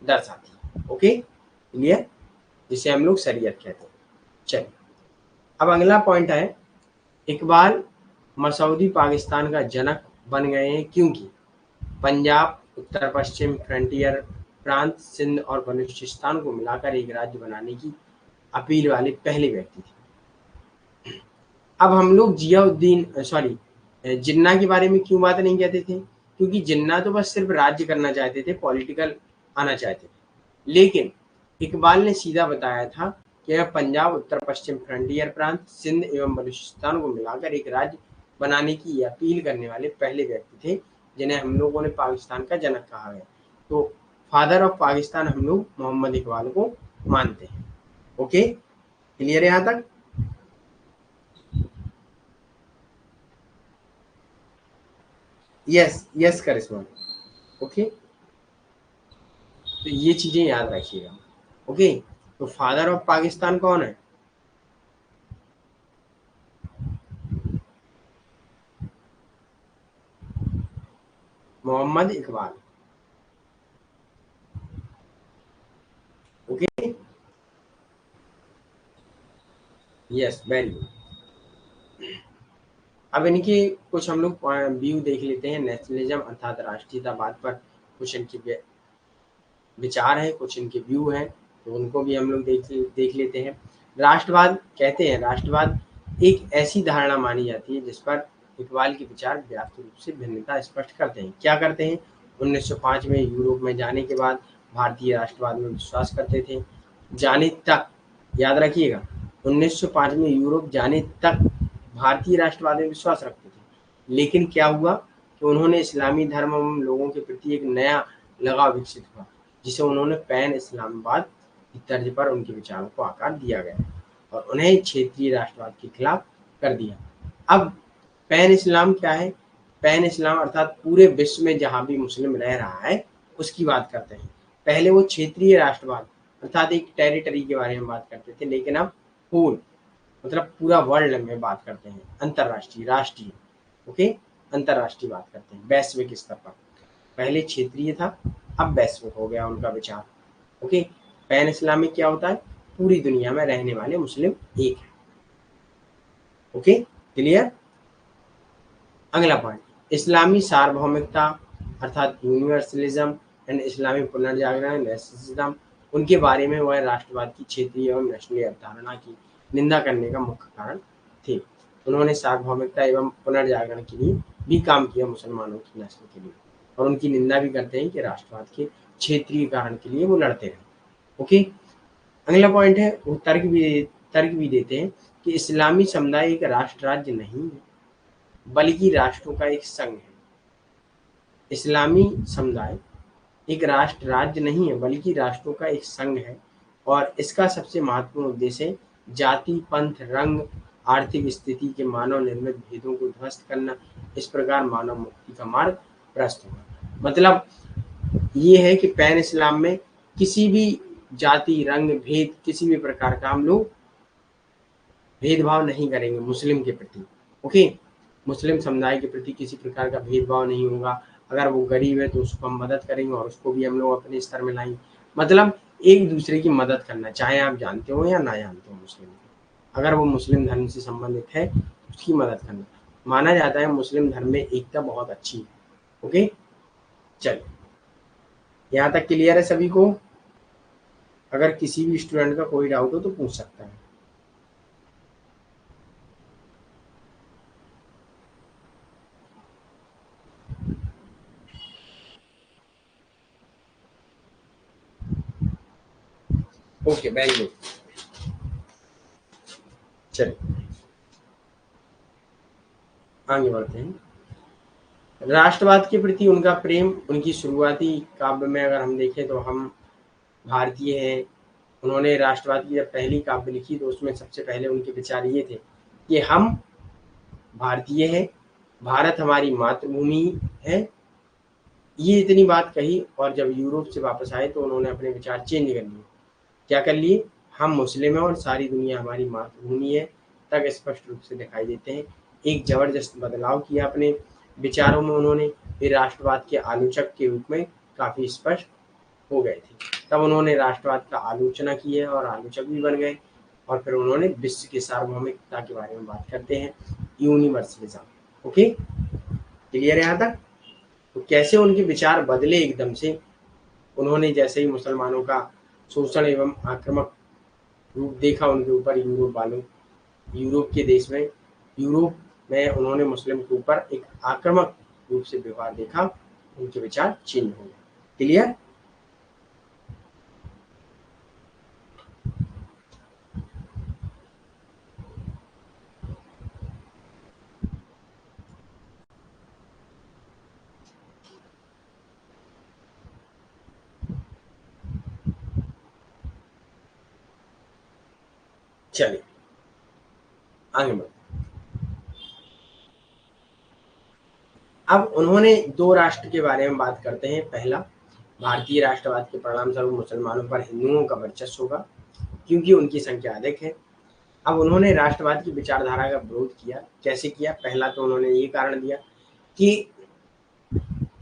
दर्शाती है। Okay, clear? जिसे हम लोग शरीयत कहते हैं। चलिए, अब अगला पॉइंट है, इकबाल मसऊदी पाकिस्तान का जनक बन गए हैं क्योंकि पंजाब, उत्तर पश्चिम फ्रंटियर प्रांत, सिंध और बलूचिस्तान को मिलाकर एक राज्य बनाने की अपील वाले पहले व्यक्ति थे। अब हम लोग जियाउद्दीन जिन्ना के बारे में क्यों बात नहीं कहते थे? क्योंकि जिन्ना तो बस सिर्फ राज्य करना चाहते थे, पॉलिटिकल आना चाहते थे, लेकिन इकबाल ने सीधा बताया था कि यह पंजाब, उत्तर पश्चिम फ्रंटियर प्रांत, सिंध एवं बलूचिस्तान को मिलाकर एक राज्य बनाने की अपील करने वाले पहले व्यक्ति थे, जिन्हें हम लोगों ने पाकिस्तान का जनक कहा है। तो फादर ऑफ पाकिस्तान हम लोग मोहम्मद इकबाल को मानते हैं। ओके, क्लियर है यहाँ तक? यस यस, करिश्मा। ओके, तो ये चीजें याद रखिएगा। ओके, तो फादर ऑफ पाकिस्तान कौन है? Mohammad Iqbal. Okay, yes, very good. अब इनके कुछ हम लोग व्यू देख लेते हैं, नेशनलिज्म अर्थात राष्ट्रीयतावाद पर कुछ इनके विचार है, कुछ इनके व्यू हैं, तो उनको भी हम लोग देख लेते हैं। राष्ट्रवाद कहते हैं, राष्ट्रवाद एक ऐसी धारणा मानी जाती है जिस पर इकबाल के विचार व्यापक रूप से भिन्नता स्पष्ट करते हैं। क्या करते हैं? 1905 में यूरोप में जाने के बाद भारतीय राष्ट्रवाद में विश्वास करते थे। जाने तक, याद रखिएगा, 1905 में यूरोप जाने तक भारतीय राष्ट्रवाद में विश्वास रखते थे। लेकिन क्या हुआ कि उन्होंने इस्लामी धर्म एवं लोगों के प्रति एक नया लगाव विकसित हुआ, जिसे उन्होंने पैन इस्लामवाद की तर्ज पर उनके विचारों को आकार दिया गया और उन्हें क्षेत्रीय राष्ट्रवाद के खिलाफ कर दिया। अब पैन इस्लाम क्या है? पैन इस्लाम अर्थात पूरे विश्व में जहां भी मुस्लिम रह रहा है उसकी बात करते हैं। पहले वो क्षेत्रीय राष्ट्रवाद अर्थात एक टेरिटरी के बारे में बात करते थे, लेकिन अब होल मतलब पूरा वर्ल्ड में बात करते हैं, अंतरराष्ट्रीय, राष्ट्रीय, ओके, अंतरराष्ट्रीय बात करते हैं, वैश्विक स्तर पर। पहले क्षेत्रीय था, अब वैश्विक हो गया उनका विचार, ओके। पैन इस्लामिक क्या होता है? पूरी दुनिया में रहने वाले मुस्लिम एक है, ओके, क्लियर। अगला पॉइंट, इस्लामी सार्वभौमिकता अर्थात यूनिवर्सलिज्म एंड इस्लामी पुनर्जागरण नेशनलिज्म, उनके बारे में वह राष्ट्रवाद की क्षेत्रीय एवं नेशनली अवधारणा की निंदा करने का मुख्य कारण थे। उन्होंने सार्वभौमिकता एवं पुनर्जागरण के लिए भी काम किया मुसलमानों की नस्ल के लिए, और उनकी निंदा भी करते हैं कि राष्ट्रवाद के क्षेत्रीय कारण के लिए वो लड़ते हैं, ओके। अगला पॉइंट है, वो तर्क भी देते हैं कि इस्लामी समुदाय एक राष्ट्र राज्य नहीं है बल्कि राष्ट्रों का एक संघ है। इस्लामी समुदाय एक राष्ट्र राज्य नहीं है बल्कि राष्ट्रों का एक संघ है, और इसका सबसे महत्वपूर्ण उद्देश्य जाति, पंथ, रंग, आर्थिक स्थिति के मानव निर्मित भेदों को ध्वस्त करना। इस प्रकार मानव मुक्ति का मार्ग प्रशस्त होगा। मतलब ये है कि पैन इस्लाम में किसी भी जाति, रंग, भेद, किसी भी प्रकार का हम लोग भेदभाव नहीं करेंगे मुस्लिम के प्रति, ओके। मुस्लिम समुदाय के प्रति किसी प्रकार का भेदभाव नहीं होगा। अगर वो गरीब है तो उसको हम मदद करेंगे और उसको भी हम लोग अपने स्तर में लाएंगे। मतलब एक दूसरे की मदद करना, चाहे आप जानते हो या ना जानते हो मुस्लिम को। अगर वो मुस्लिम धर्म से संबंधित है उसकी मदद करना। माना जाता है मुस्लिम धर्म में एकता बहुत अच्छी है, ओके। चलिए, यहाँ तक क्लियर है सभी को? अगर किसी भी स्टूडेंट का कोई डाउट हो तो पूछ सकता है। Okay, very good. चलिए आगे बढ़ते हैं। राष्ट्रवाद के प्रति उनका प्रेम, उनकी शुरुआती काव्य में अगर हम देखें तो हम भारतीय हैं। उन्होंने राष्ट्रवाद की जब पहली काव्य लिखी तो उसमें सबसे पहले उनके विचार ये थे कि हम भारतीय हैं, भारत हमारी मातृभूमि है। ये इतनी बात कही, और जब यूरोप से वापस आए तो उन्होंने अपने विचार चेंज कर लिए। क्या कर लिए? हम मुस्लिम हैं और सारी दुनिया हमारी मातृभूमि है, तक स्पष्ट रूप से दिखाई देते हैं। एक जबरदस्त बदलाव किया अपने विचारों में उन्होंने। फिर राष्ट्रवाद के आलोचक के रूप में काफी स्पष्ट हो गए थे। तब उन्होंने राष्ट्रवाद का आलोचना की है और आलोचक भी बन गए। और फिर उन्होंने विश्व की सार्वभौमिकता के बारे में बात करते हैं, यूनिवर्सलिज्म, ओके, क्लियर है यहाँ तक? तो कैसे उनके विचार बदले एकदम से। उन्होंने जैसे ही मुसलमानों का शोषण एवं आक्रामक रूप देखा उनके ऊपर, यूरोप के देश में, यूरोप में उन्होंने मुस्लिम के ऊपर एक आक्रामक रूप से व्यवहार देखा, उनके विचार चेंज हो गए। क्लियर? चलिए आगे बढ़ते। अब उन्होंने दो राष्ट्र के बारे में बात करते हैं। पहला, भारतीय राष्ट्रवाद के परिणाम स्वरूप मुसलमानों पर हिंदुओं का वर्चस्व होगा क्योंकि उनकी संख्या अधिक है। अब उन्होंने राष्ट्रवाद की विचारधारा का विरोध किया। कैसे किया? पहला तो उन्होंने ये कारण दिया कि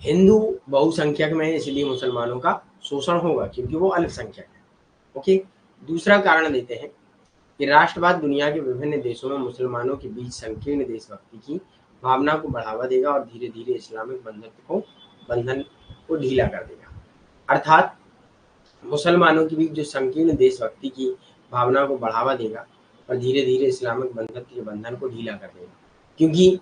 हिंदू बहुसंख्यक में है, इसलिए मुसलमानों का शोषण होगा क्योंकि वो अल्पसंख्यक है, ओके। दूसरा कारण देते हैं कि राष्ट्रवाद दुनिया के विभिन्न देशों में मुसलमानों के बीच संकीर्ण देशभक्ति की भावना को बढ़ावा देगा और धीरे धीरे इस्लामिक बंधन को ढीला कर देगा। अर्थात मुसलमानों के बीच जो संकीर्ण देशभक्ति की भावना को बढ़ावा देगा और धीरे धीरे इस्लामिक बंधन को ढीला कर देगा। क्योंकि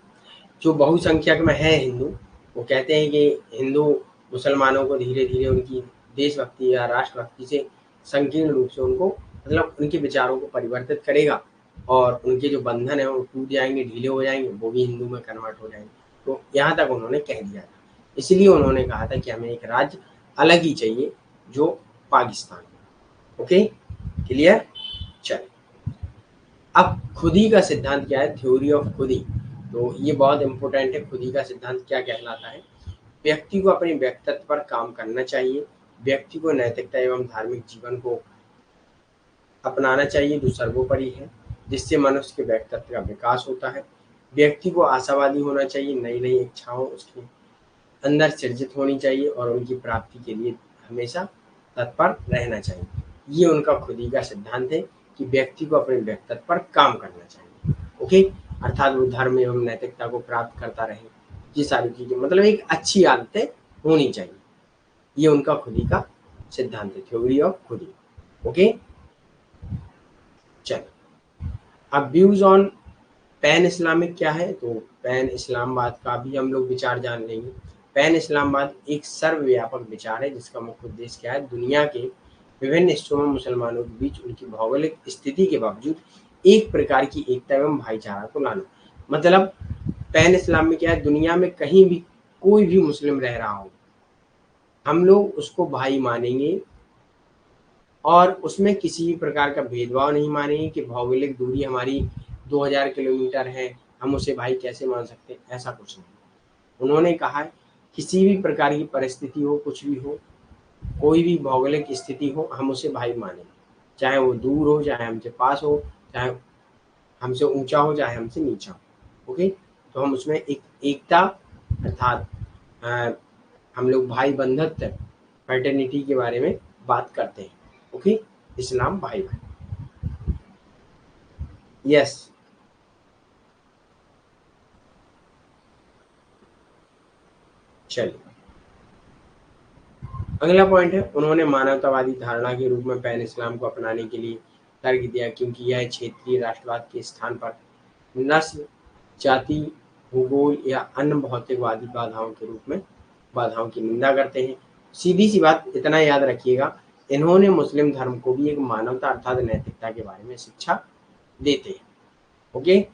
जो बहुसंख्यक में है हिंदू, वो कहते हैं कि हिंदू मुसलमानों को धीरे धीरे उनकी देशभक्ति या राष्ट्रभक्ति से संकीर्ण रूप से उनको मतलब उनके विचारों को परिवर्तित करेगा और उनके जो बंधन है वो टूट जाएंगे, ढीले हो जाएंगे, वो भी हिंदू में कन्वर्ट हो जाएंगे। तो यहाँ तक उन्होंने कह दिया था। इसलिए उन्होंने कहा था कि हमें एक राज्य अलग ही चाहिए जो पाकिस्तान। Okay, clear. चल, अब खुदी का सिद्धांत क्या है? थ्योरी ऑफ खुदी। तो ये बहुत इंपॉर्टेंट है। खुदी का सिद्धांत क्या कहलाता है? व्यक्ति को अपने व्यक्तित्व पर काम करना चाहिए, व्यक्ति को नैतिकता एवं धार्मिक जीवन को अपनाना चाहिए जो सर्वोपरि है, जिससे मनुष्य के व्यक्तित्व का विकास होता है। व्यक्ति को आशावादी होना चाहिए, नई नई इच्छाओं उसके अंदर सृजित होनी चाहिए और उनकी प्राप्ति के लिए हमेशा तत्पर रहना चाहिए। ये उनका खुदी का सिद्धांत है कि व्यक्ति को अपने व्यक्तित्व पर काम करना चाहिए। ओके, अर्थात वो धर्म एवं नैतिकता को प्राप्त करता रहे। ये सारी चीजें मतलब एक अच्छी आदतें होनी चाहिए। ये उनका खुदी का सिद्धांत है, थ्योरी ऑफ खुदी। ओके, चलो, अब व्यूज ऑन पैन इस्लामिक क्या है? तो पैन इस्लामवाद का भी हम लोग विचार जान लेंगे। पैन इस्लामवाद एक सर्वव्यापक विचार है जिसका मुख्य उद्देश्य क्या है? दुनिया के विभिन्न हिस्सों में मुसलमानों के बीच उनकी भौगोलिक स्थिति के बावजूद एक प्रकार की एकता एवं भाईचारा को लाना। मतलब पैन इस्लाम में क्या है? दुनिया में कहीं भी कोई भी मुस्लिम रह रहा हो, हम लोग उसको भाई मानेंगे और उसमें किसी भी प्रकार का भेदभाव नहीं मानेंगे कि भौगोलिक दूरी हमारी 2000 किलोमीटर है, हम उसे भाई कैसे मान सकते हैं, ऐसा कुछ नहीं। उन्होंने कहा है किसी भी प्रकार की परिस्थिति हो, कुछ भी हो, कोई भी भौगोलिक स्थिति हो, हम उसे भाई मानेंगे, चाहे वो दूर हो, चाहे हमसे पास हो, चाहे हमसे ऊंचा हो, चाहे हमसे नीचा हो। ओके, तो हम उसमें एक एकता अर्थात हम लोग भाई बंधुत्व फ्रेटर्निटी के बारे में बात करते हैं। ओके, इस्लाम भाई भाई। यस, चलिए अगला पॉइंट है, उन्होंने मानवतावादी धारणा के रूप में पैन इस्लाम को अपनाने के लिए तर्क दिया क्योंकि यह क्षेत्रीय राष्ट्रवाद के स्थान पर नस्ल, जाति, भूगोल या अन्य भौतिकवादी बाधाओं के रूप में बाधाओं की निंदा करते हैं। सीधी सी बात इतना याद रखिएगा, इन्होंने मुस्लिम धर्म को भी एक मानवता अर्थात नैतिकता के बारे में शिक्षा देते हैं। ओके,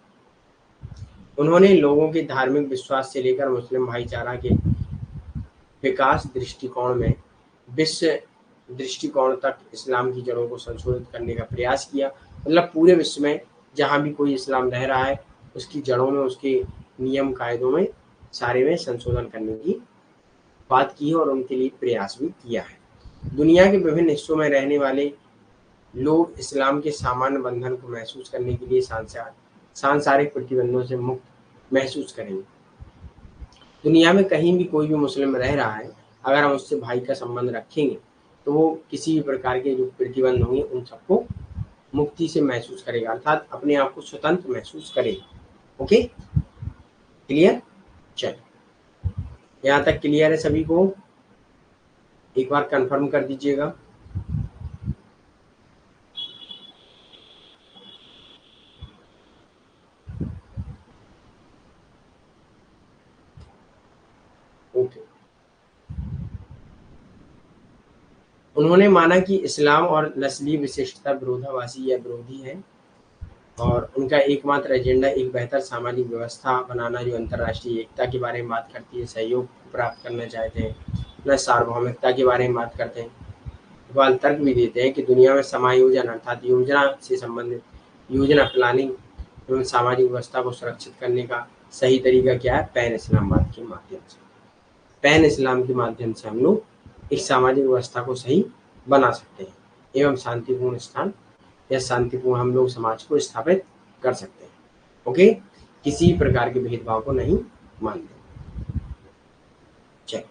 उन्होंने लोगों के धार्मिक विश्वास से लेकर मुस्लिम भाईचारा के विकास दृष्टिकोण में विश्व दृष्टिकोण तक इस्लाम की जड़ों को संशोधित करने का प्रयास किया। मतलब पूरे विश्व में जहाँ भी कोई इस्लाम रह रहा है उसकी जड़ों में, उसके नियम कायदों में सारे में संशोधन करने की बात की है और उनके लिए प्रयास भी किया है। दुनिया के विभिन्न हिस्सों में रहने वाले लोग इस्लाम के सामान्य बंधन को महसूस करने के लिए सांसारिक प्रतिबंधों से मुक्त महसूस करेंगे। दुनिया में कहीं भी कोई भी मुस्लिम रह रहा है, अगर हम उससे भाई का संबंध रखेंगे तो वो किसी भी प्रकार के जो प्रतिबंध होंगे उन सबको मुक्ति से महसूस करेगा, अर्थात अपने आप को स्वतंत्र महसूस करेगा। Okay, clear. चल, यहाँ तक क्लियर है सभी को? एक बार कंफर्म कर दीजिएगा। ओके, उन्होंने माना कि इस्लाम और नस्लीय विशिष्टता विरोधाभासी या विरोधी है और उनका एकमात्र एजेंडा एक बेहतर सामाजिक व्यवस्था बनाना जो अंतर्राष्ट्रीय एकता के बारे में बात करती है, सहयोग प्राप्त करना चाहते हैं, न सार्वभौमिकता के बारे में बात करते हैं। इकबाल तर्क भी देते हैं कि दुनिया में समायोजन अर्थात योजना से संबंधित योजना प्लानिंग एवं सामाजिक व्यवस्था को सुरक्षित करने का सही तरीका क्या है? पैन इस्लामवाद के माध्यम से। पैन इस्लाम के माध्यम से हम लोग एक सामाजिक व्यवस्था को सही बना सकते हैं एवं शांतिपूर्ण स्थान या शांतिपूर्ण हम लोग समाज को स्थापित कर सकते हैं। ओके, किसी प्रकार के भेदभाव को नहीं मानते। चलिए,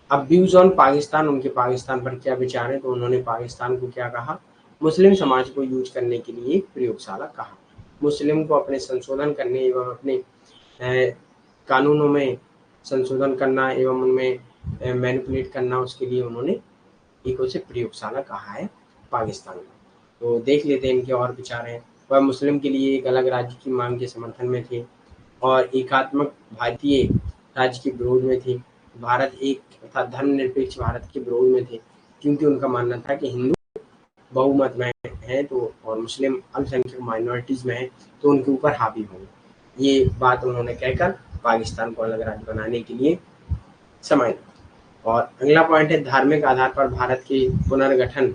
अब व्यूज ऑन पाकिस्तान, उनके पाकिस्तान पर क्या विचार है? तो उन्होंने पाकिस्तान को क्या कहा? मुस्लिम समाज को यूज करने के लिए एक प्रयोगशाला कहा। मुस्लिम को अपने संशोधन करने एवं अपने कानूनों में संशोधन करना एवं उनमें मैनिपुलेट करना, उसके लिए उन्होंने एक उसे प्रयोगशाला कहा है पाकिस्तान का। तो देख लेते हैं इनके और विचार हैं। वह मुस्लिम के लिए एक अलग राज्य की मांग के समर्थन में थे और एकात्मक भारतीय राज्य के विरोध में थे। भारत एक तथा धर्मनिरपेक्ष भारत के विरोध में थे, क्योंकि उनका मानना था कि हिंदू बहुमत में है तो और मुस्लिम अल्पसंख्यक माइनॉरिटीज में है तो उनके ऊपर हावी होंगे। ये बात उन्होंने कहकर पाकिस्तान को अलग राज्य बनाने के लिए समय। और अगला पॉइंट है धार्मिक आधार पर भारत के पुनर्गठन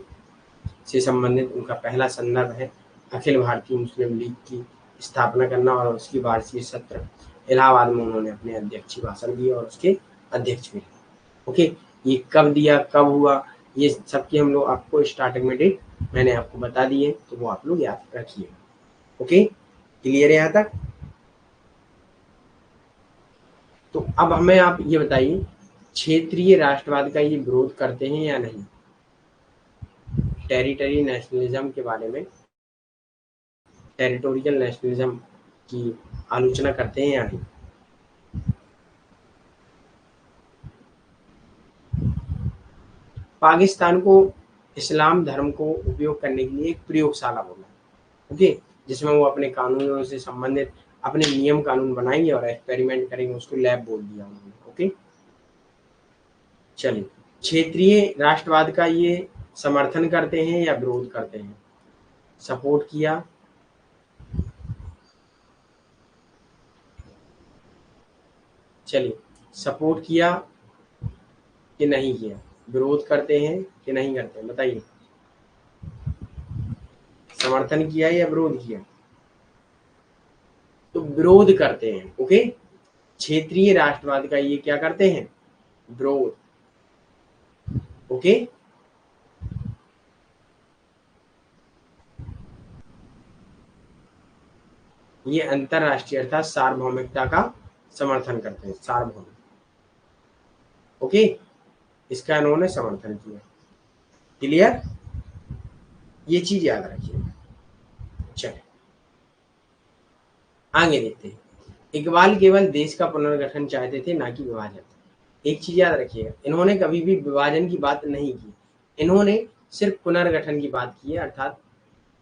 से संबंधित उनका पहला संदर्भ है अखिल भारतीय मुस्लिम लीग की स्थापना करना और उसकी वार्षिक सत्र इलाहाबाद में उन्होंने अपने अध्यक्षीय भाषण दिए और उसके अध्यक्ष भी। ओके, ये कब दिया, कब हुआ, ये सबकी हम लोग आपको स्टार्टिंग में डेट मैंने आपको बता दी है, तो वो आप लोग याद रखिए। ओके, क्लियर है यहाँ तक? तो अब हमें आप ये बताइए, क्षेत्रीय राष्ट्रवाद का ये विरोध करते हैं या नहीं? टेरिटरी नेशनलिज्म के बारे में, टेरिटोरियल नेशनलिज्म की आलोचना करते हैं या नहीं? पाकिस्तान को इस्लाम धर्म को उपयोग करने के लिए एक प्रयोगशाला बोला, ओके, जिसमें वो अपने कानूनों से संबंधित अपने नियम कानून बनाएंगे और एक्सपेरिमेंट करेंगे, उसको लैब बोल दिया उन्होंने। ओके, चलिए, क्षेत्रीय राष्ट्रवाद का ये समर्थन करते हैं या विरोध करते हैं? सपोर्ट किया, चलिए, सपोर्ट किया कि नहीं किया, विरोध करते हैं कि नहीं करते हैं, बताइए। समर्थन किया या विरोध किया? तो विरोध करते हैं। ओके, क्षेत्रीय राष्ट्रवाद का ये क्या करते हैं? विरोध। ओके, ये अंतरराष्ट्रीय अर्थात सार्वभौमिकता का समर्थन करते हैं, सार्वभौमिक। ओके, इसका इन्होंने समर्थन किया। क्लियर, ये चीज याद रखिए। चलिए आगे देखते हैं। इकबाल केवल देश का पुनर्गठन चाहते थे, ना कि विभाजन। एक चीज याद रखिएगा, इन्होंने कभी भी विभाजन की बात नहीं की, इन्होंने सिर्फ पुनर्गठन की बात की है, अर्थात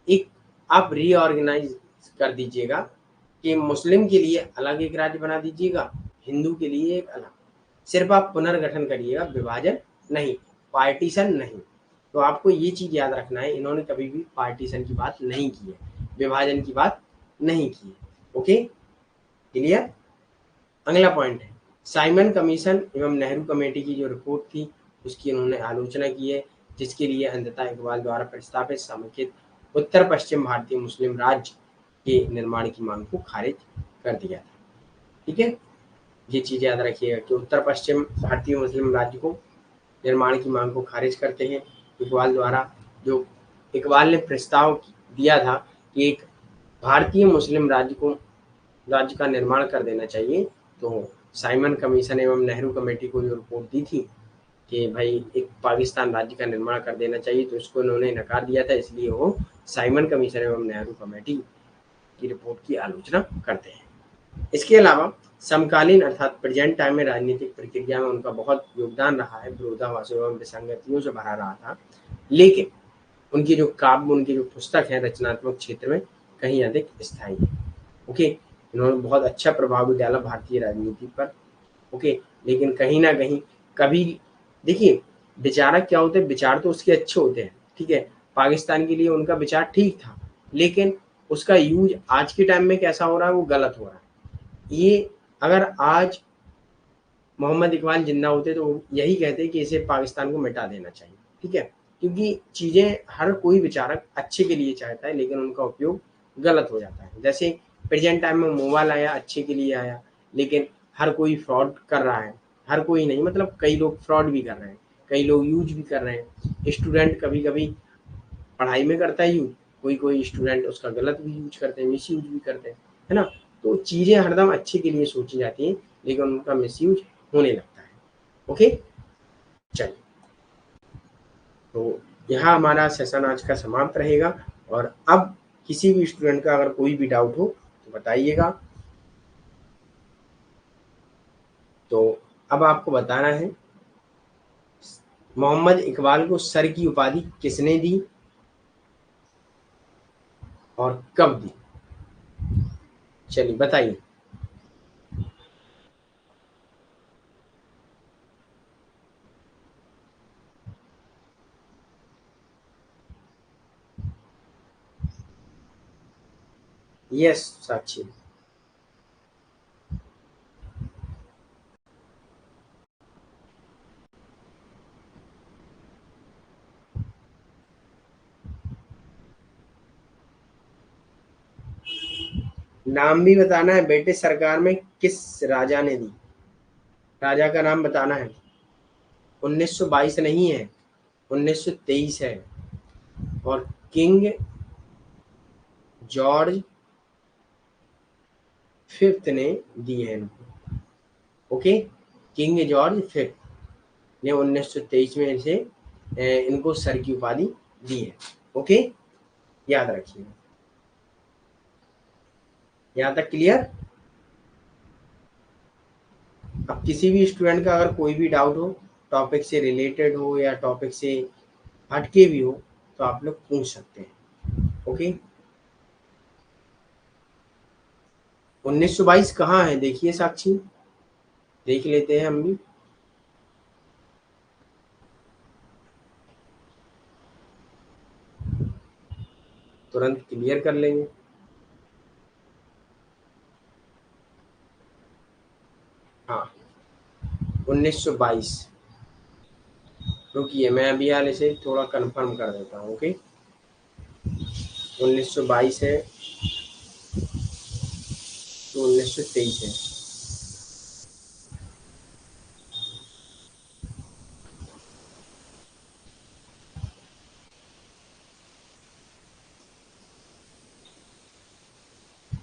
एक आप रीऑर्गेनाइज कर दीजिएगा कि मुस्लिम के लिए अलग एक राज्य बना दीजिएगा, हिंदू के लिए एक अलग, सिर्फ आप पुनर्गठन करिएगा, विभाजन नहीं, पार्टीशन नहीं। तो आपको ये चीज याद रखना है, इन्होंने कभी भी पार्टीशन की बात नहीं की है, विभाजन की बात नहीं की है। Okay, clear. अगला पॉइंट है साइमन कमीशन एवं नेहरू कमेटी की जो रिपोर्ट थी उसकी उन्होंने आलोचना की है, जिसके लिए अंततः इकबाल द्वारा प्रस्तावित समेकित उत्तर पश्चिम भारतीय मुस्लिम राज्य के निर्माण की मांग को खारिज कर दिया था। ठीक है, ये चीज याद रखिएगा कि उत्तर पश्चिम भारतीय मुस्लिम राज्य को निर्माण की मांग को खारिज करते हैं इकबाल द्वारा। जो इकबाल ने प्रस्ताव दिया था कि एक भारतीय मुस्लिम राज्य का निर्माण कर देना चाहिए, तो साइमन कमीशन एवं नेहरू कमेटी को जो रिपोर्ट दी थी कि भाई एक पाकिस्तान राज्य का निर्माण कर देना चाहिए, तो इसको इन्होंने नकार दिया था, इसलिए वो साइमन कमीशन एवं नेहरू कमेटी की रिपोर्ट की आलोचना करते हैं। इसके अलावा समकालीन अर्थात प्रेजेंट टाइम में राजनीतिक प्रक्रिया में उनका बहुत योगदान रहा है, विरोधाभासों एवं विसंगतियों से भरा रहा था, लेकिन उनकी जो काव्य, उनकी जो पुस्तक है रचनात्मक क्षेत्र में कहीं अधिक स्थायी है। ओके, इन्होंने बहुत अच्छा प्रभाव डाला भारतीय राजनीति पर। ओके, लेकिन कहीं ना कहीं कभी देखिए, विचारक क्या होते हैं, विचार तो उसके अच्छे होते हैं, ठीक है, पाकिस्तान के लिए उनका विचार ठीक था, लेकिन उसका यूज आज के टाइम में कैसा हो रहा है, वो गलत हो रहा है। ये अगर आज मोहम्मद इकबाल जिंदा होते तो यही कहते कि इसे पाकिस्तान को मिटा देना चाहिए, ठीक है, क्योंकि चीजें हर कोई विचारक अच्छे के लिए चाहता है, लेकिन उनका उपयोग गलत हो जाता है। जैसे प्रेजेंट टाइम में मोबाइल आया, अच्छे के लिए आया, लेकिन हर कोई फ्रॉड कर रहा है, हर कोई नहीं, मतलब कई लोग फ्रॉड भी कर रहे हैं, कई लोग यूज भी कर रहे हैं। स्टूडेंट कभी कभी पढ़ाई में करता है यूज, कोई कोई स्टूडेंट उसका गलत भी यूज करते हैं, मिस यूज भी करते हैं, है ना। तो चीजें हरदम अच्छे के लिए सोची जाती हैं, लेकिन उनका मिस यूज होने लगता है। ओके, चलिए, तो यहाँ हमारा सेशन आज का समाप्त रहेगा। और अब किसी भी स्टूडेंट का अगर कोई भी डाउट हो तो बताइएगा। तो अब आपको बताना है मोहम्मद इकबाल को सर की उपाधि किसने दी और कब दी? चलिए बताइए। यस साक्षी। नाम भी बताना है बेटे, सरकार में किस राजा ने दी, राजा का नाम बताना है। 1922 नहीं है, 1923 है। और किंग जॉर्ज फिफ्थ ने दी है इनको। ओके, किंग जॉर्ज फिफ्थ ने 1923 में इसे इनको सर की उपाधि दी है। ओके, याद रखिए। यहाँ तक क्लियर। अब किसी भी स्टूडेंट का अगर कोई भी डाउट हो, टॉपिक से रिलेटेड हो या टॉपिक से हटके भी हो, तो आप लोग पूछ सकते हैं। ओके, 1922 कहाँ है देखिए साक्षी, देख लेते हैं हम भी। तुरंत क्लियर कर लेंगे। हाँ, 1922। रुकिए, मैं अभी हाल इसे थोड़ा कंफर्म कर देता हूँ। ओके, 1922 है तो 1923 है।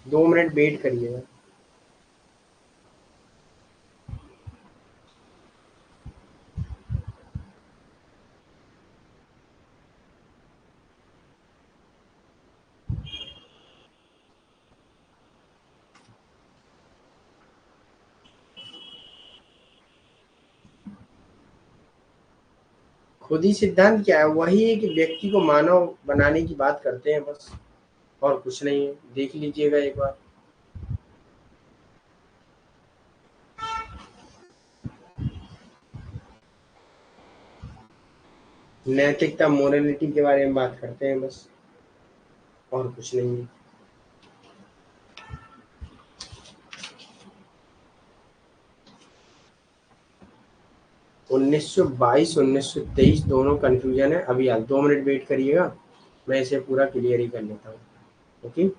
दो मिनट वेट करिएगा। खुद ही सिद्धांत क्या है, वही है कि व्यक्ति को मानव बनाने की बात करते हैं बस, और कुछ नहीं है। देख लीजिएगा एक बार। नैतिकता, मोरलिटी के बारे में बात करते हैं बस, और कुछ नहीं है। 1922 1923 दोनों कंफ्यूजन है। अभी आप 2 मिनट वेट करिएगा, मैं इसे पूरा क्लियर ही कर लेता हूँ। ओके,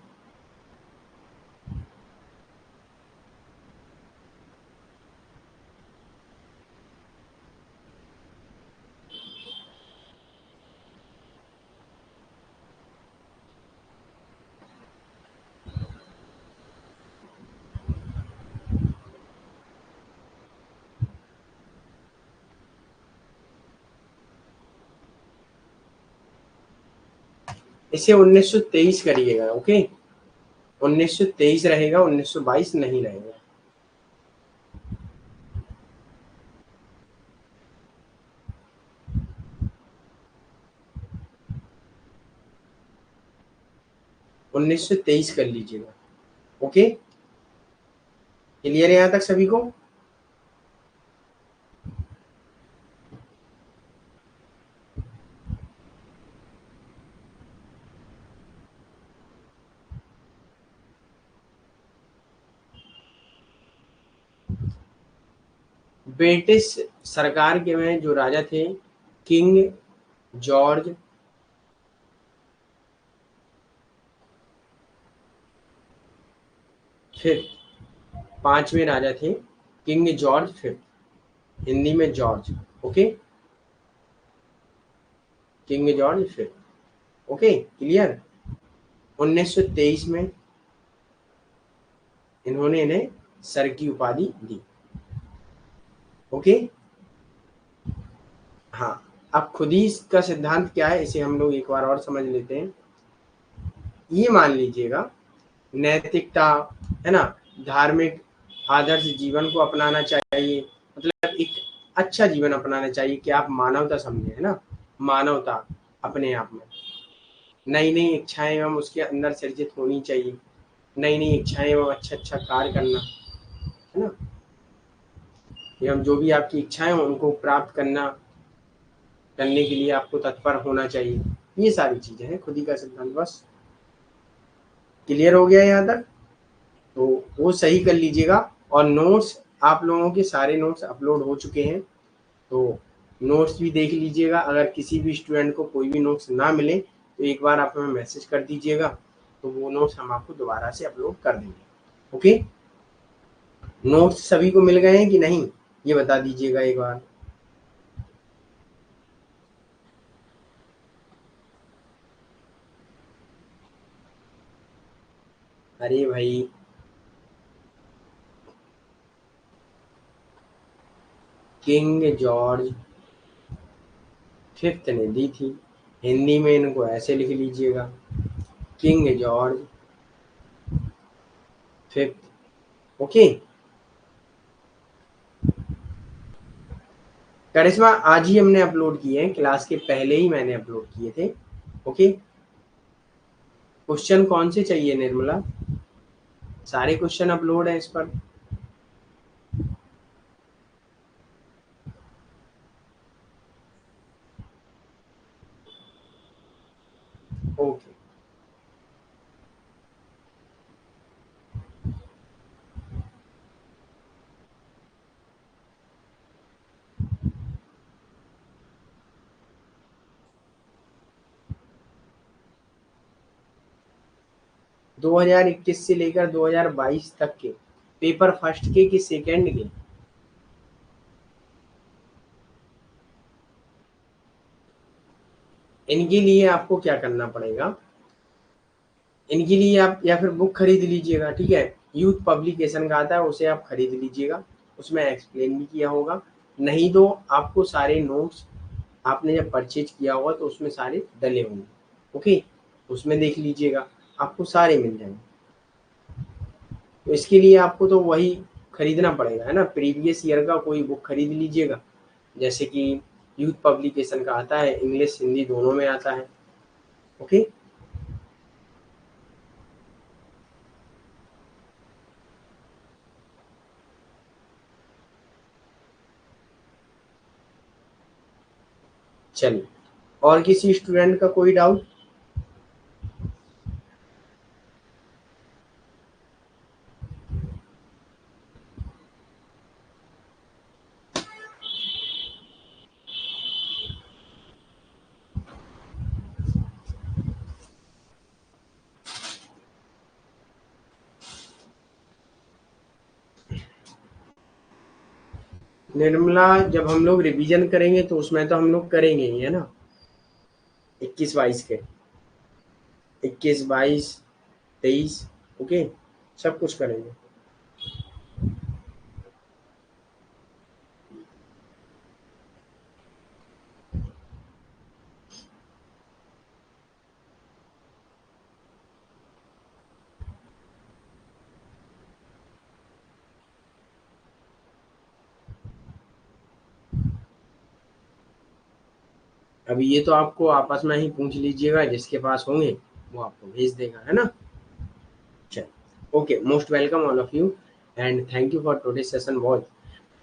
इसे 1923 करिएगा। ओके, 1923 रहेगा, 1922 नहीं रहेगा। 1923 कर लीजिएगा। ओके, क्लियर है यहाँ तक सभी को। ब्रिटिश सरकार के में जो राजा थे, किंग जॉर्ज फिफ्थ, पांचवें राजा थे किंग जॉर्ज फिफ्थ, हिंदी में George. Okay, king George fifth. Okay, clear. 1923 में इन्होंने इन्हें सर की उपाधि दी। ओके, हाँ। अब खुद ही इसका सिद्धांत क्या है, इसे हम लोग एक बार और समझ लेते हैं। ये मान लीजिएगा, नैतिकता है ना, धार्मिक आदर्श जीवन को अपनाना चाहिए, मतलब एक अच्छा जीवन अपनाना चाहिए कि आप मानवता समझे, है ना, मानवता अपने आप में। नई नई इच्छाएं एवं उसके अंदर सृजित होनी चाहिए, नई नई इच्छाएं एवं अच्छा अच्छा कार्य करना, है ना, एवं जो भी आपकी इच्छाएं हो उनको प्राप्त करना, करने के लिए आपको तत्पर होना चाहिए। ये सारी चीजें हैं खुद ही का सिद्धांत बस। क्लियर हो गया यहाँ तक? तो वो सही कर लीजिएगा। और नोट्स, आप लोगों के सारे नोट्स अपलोड हो चुके हैं, तो नोट्स भी देख लीजिएगा। अगर किसी भी स्टूडेंट को कोई भी नोट्स ना मिले तो एक बार आप हमें मैसेज कर दीजिएगा, तो वो नोट्स हम आपको दोबारा से अपलोड कर देंगे। ओके, नोट्स सभी को मिल गए हैं कि नहीं, ये बता दीजिएगा एक बार। अरे भाई, किंग जॉर्ज फिफ्थ ने दी थी, हिंदी में इनको ऐसे लिख लीजिएगा, किंग जॉर्ज फिफ्थ। ओके, करिश्मा आज ही हमने अपलोड किए हैं, क्लास के पहले ही मैंने अपलोड किए थे। ओके, क्वेश्चन कौन से चाहिए निर्मला? सारे क्वेश्चन अपलोड है इस पर। ओके, 2021 से लेकर 2022 तक के पेपर फर्स्ट के कि सेकंड के? इनके लिए आपको क्या करना पड़ेगा, इनके लिए आप या फिर बुक खरीद लीजिएगा। ठीक है, यूथ पब्लिकेशन का आता है, उसे आप खरीद लीजिएगा, उसमें एक्सप्लेन भी किया होगा। नहीं तो आपको सारे नोट्स आपने जब परचेज किया होगा तो उसमें सारे डले होंगे। ओके, उसमें देख लीजिएगा, आपको सारे मिल जाएंगे। तो इसके लिए आपको तो वही खरीदना पड़ेगा, है ना, प्रीवियस ईयर का कोई बुक खरीद लीजिएगा। जैसे कि यूथ पब्लिकेशन का आता है, इंग्लिश हिंदी दोनों में आता है। ओके, चलिए, और किसी स्टूडेंट का कोई डाउट? निर्मला, जब हम लोग रिवीजन करेंगे तो उसमें तो हम लोग करेंगे ही, है ना, 21-22 के, 21-22-23। ओके, सब कुछ करेंगे। अभी ये तो आपको आपस में ही पूछ लीजिएगा, जिसके पास होंगे वो आपको भेज देगा, है ना। चलो, okay, most welcome all of you and thank you for today session watch.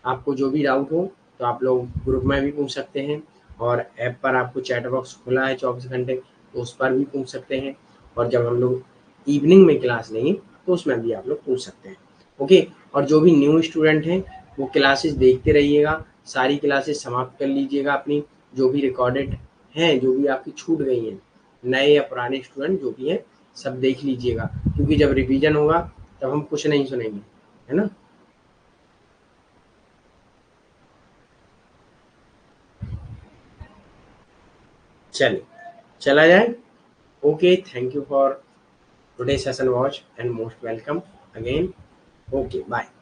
आपको जो भी डाउट हो तो आप लोग ग्रुप में भी पूछ सकते हैं, और ऐप पर आपको चैट बॉक्स खुला है 24 घंटे, तो उस पर भी पूछ सकते हैं। और जब हम लोग इवनिंग में क्लास लेंगे तो उसमें भी आप लोग पूछ सकते हैं। ओके, और जो भी न्यू स्टूडेंट हैं वो क्लासेस देखते रहिएगा, सारी क्लासेस समाप्त कर लीजिएगा अपनी, जो भी रिकॉर्डेड हैं, जो भी आपकी छूट गई हैं, नए या पुराने स्टूडेंट जो भी हैं सब देख लीजिएगा, क्योंकि जब रिवीजन होगा तब हम कुछ नहीं सुनेंगे, है ना। चलिए, चला जाए। Okay, thank you for today's session watch and most welcome again. Okay, bye.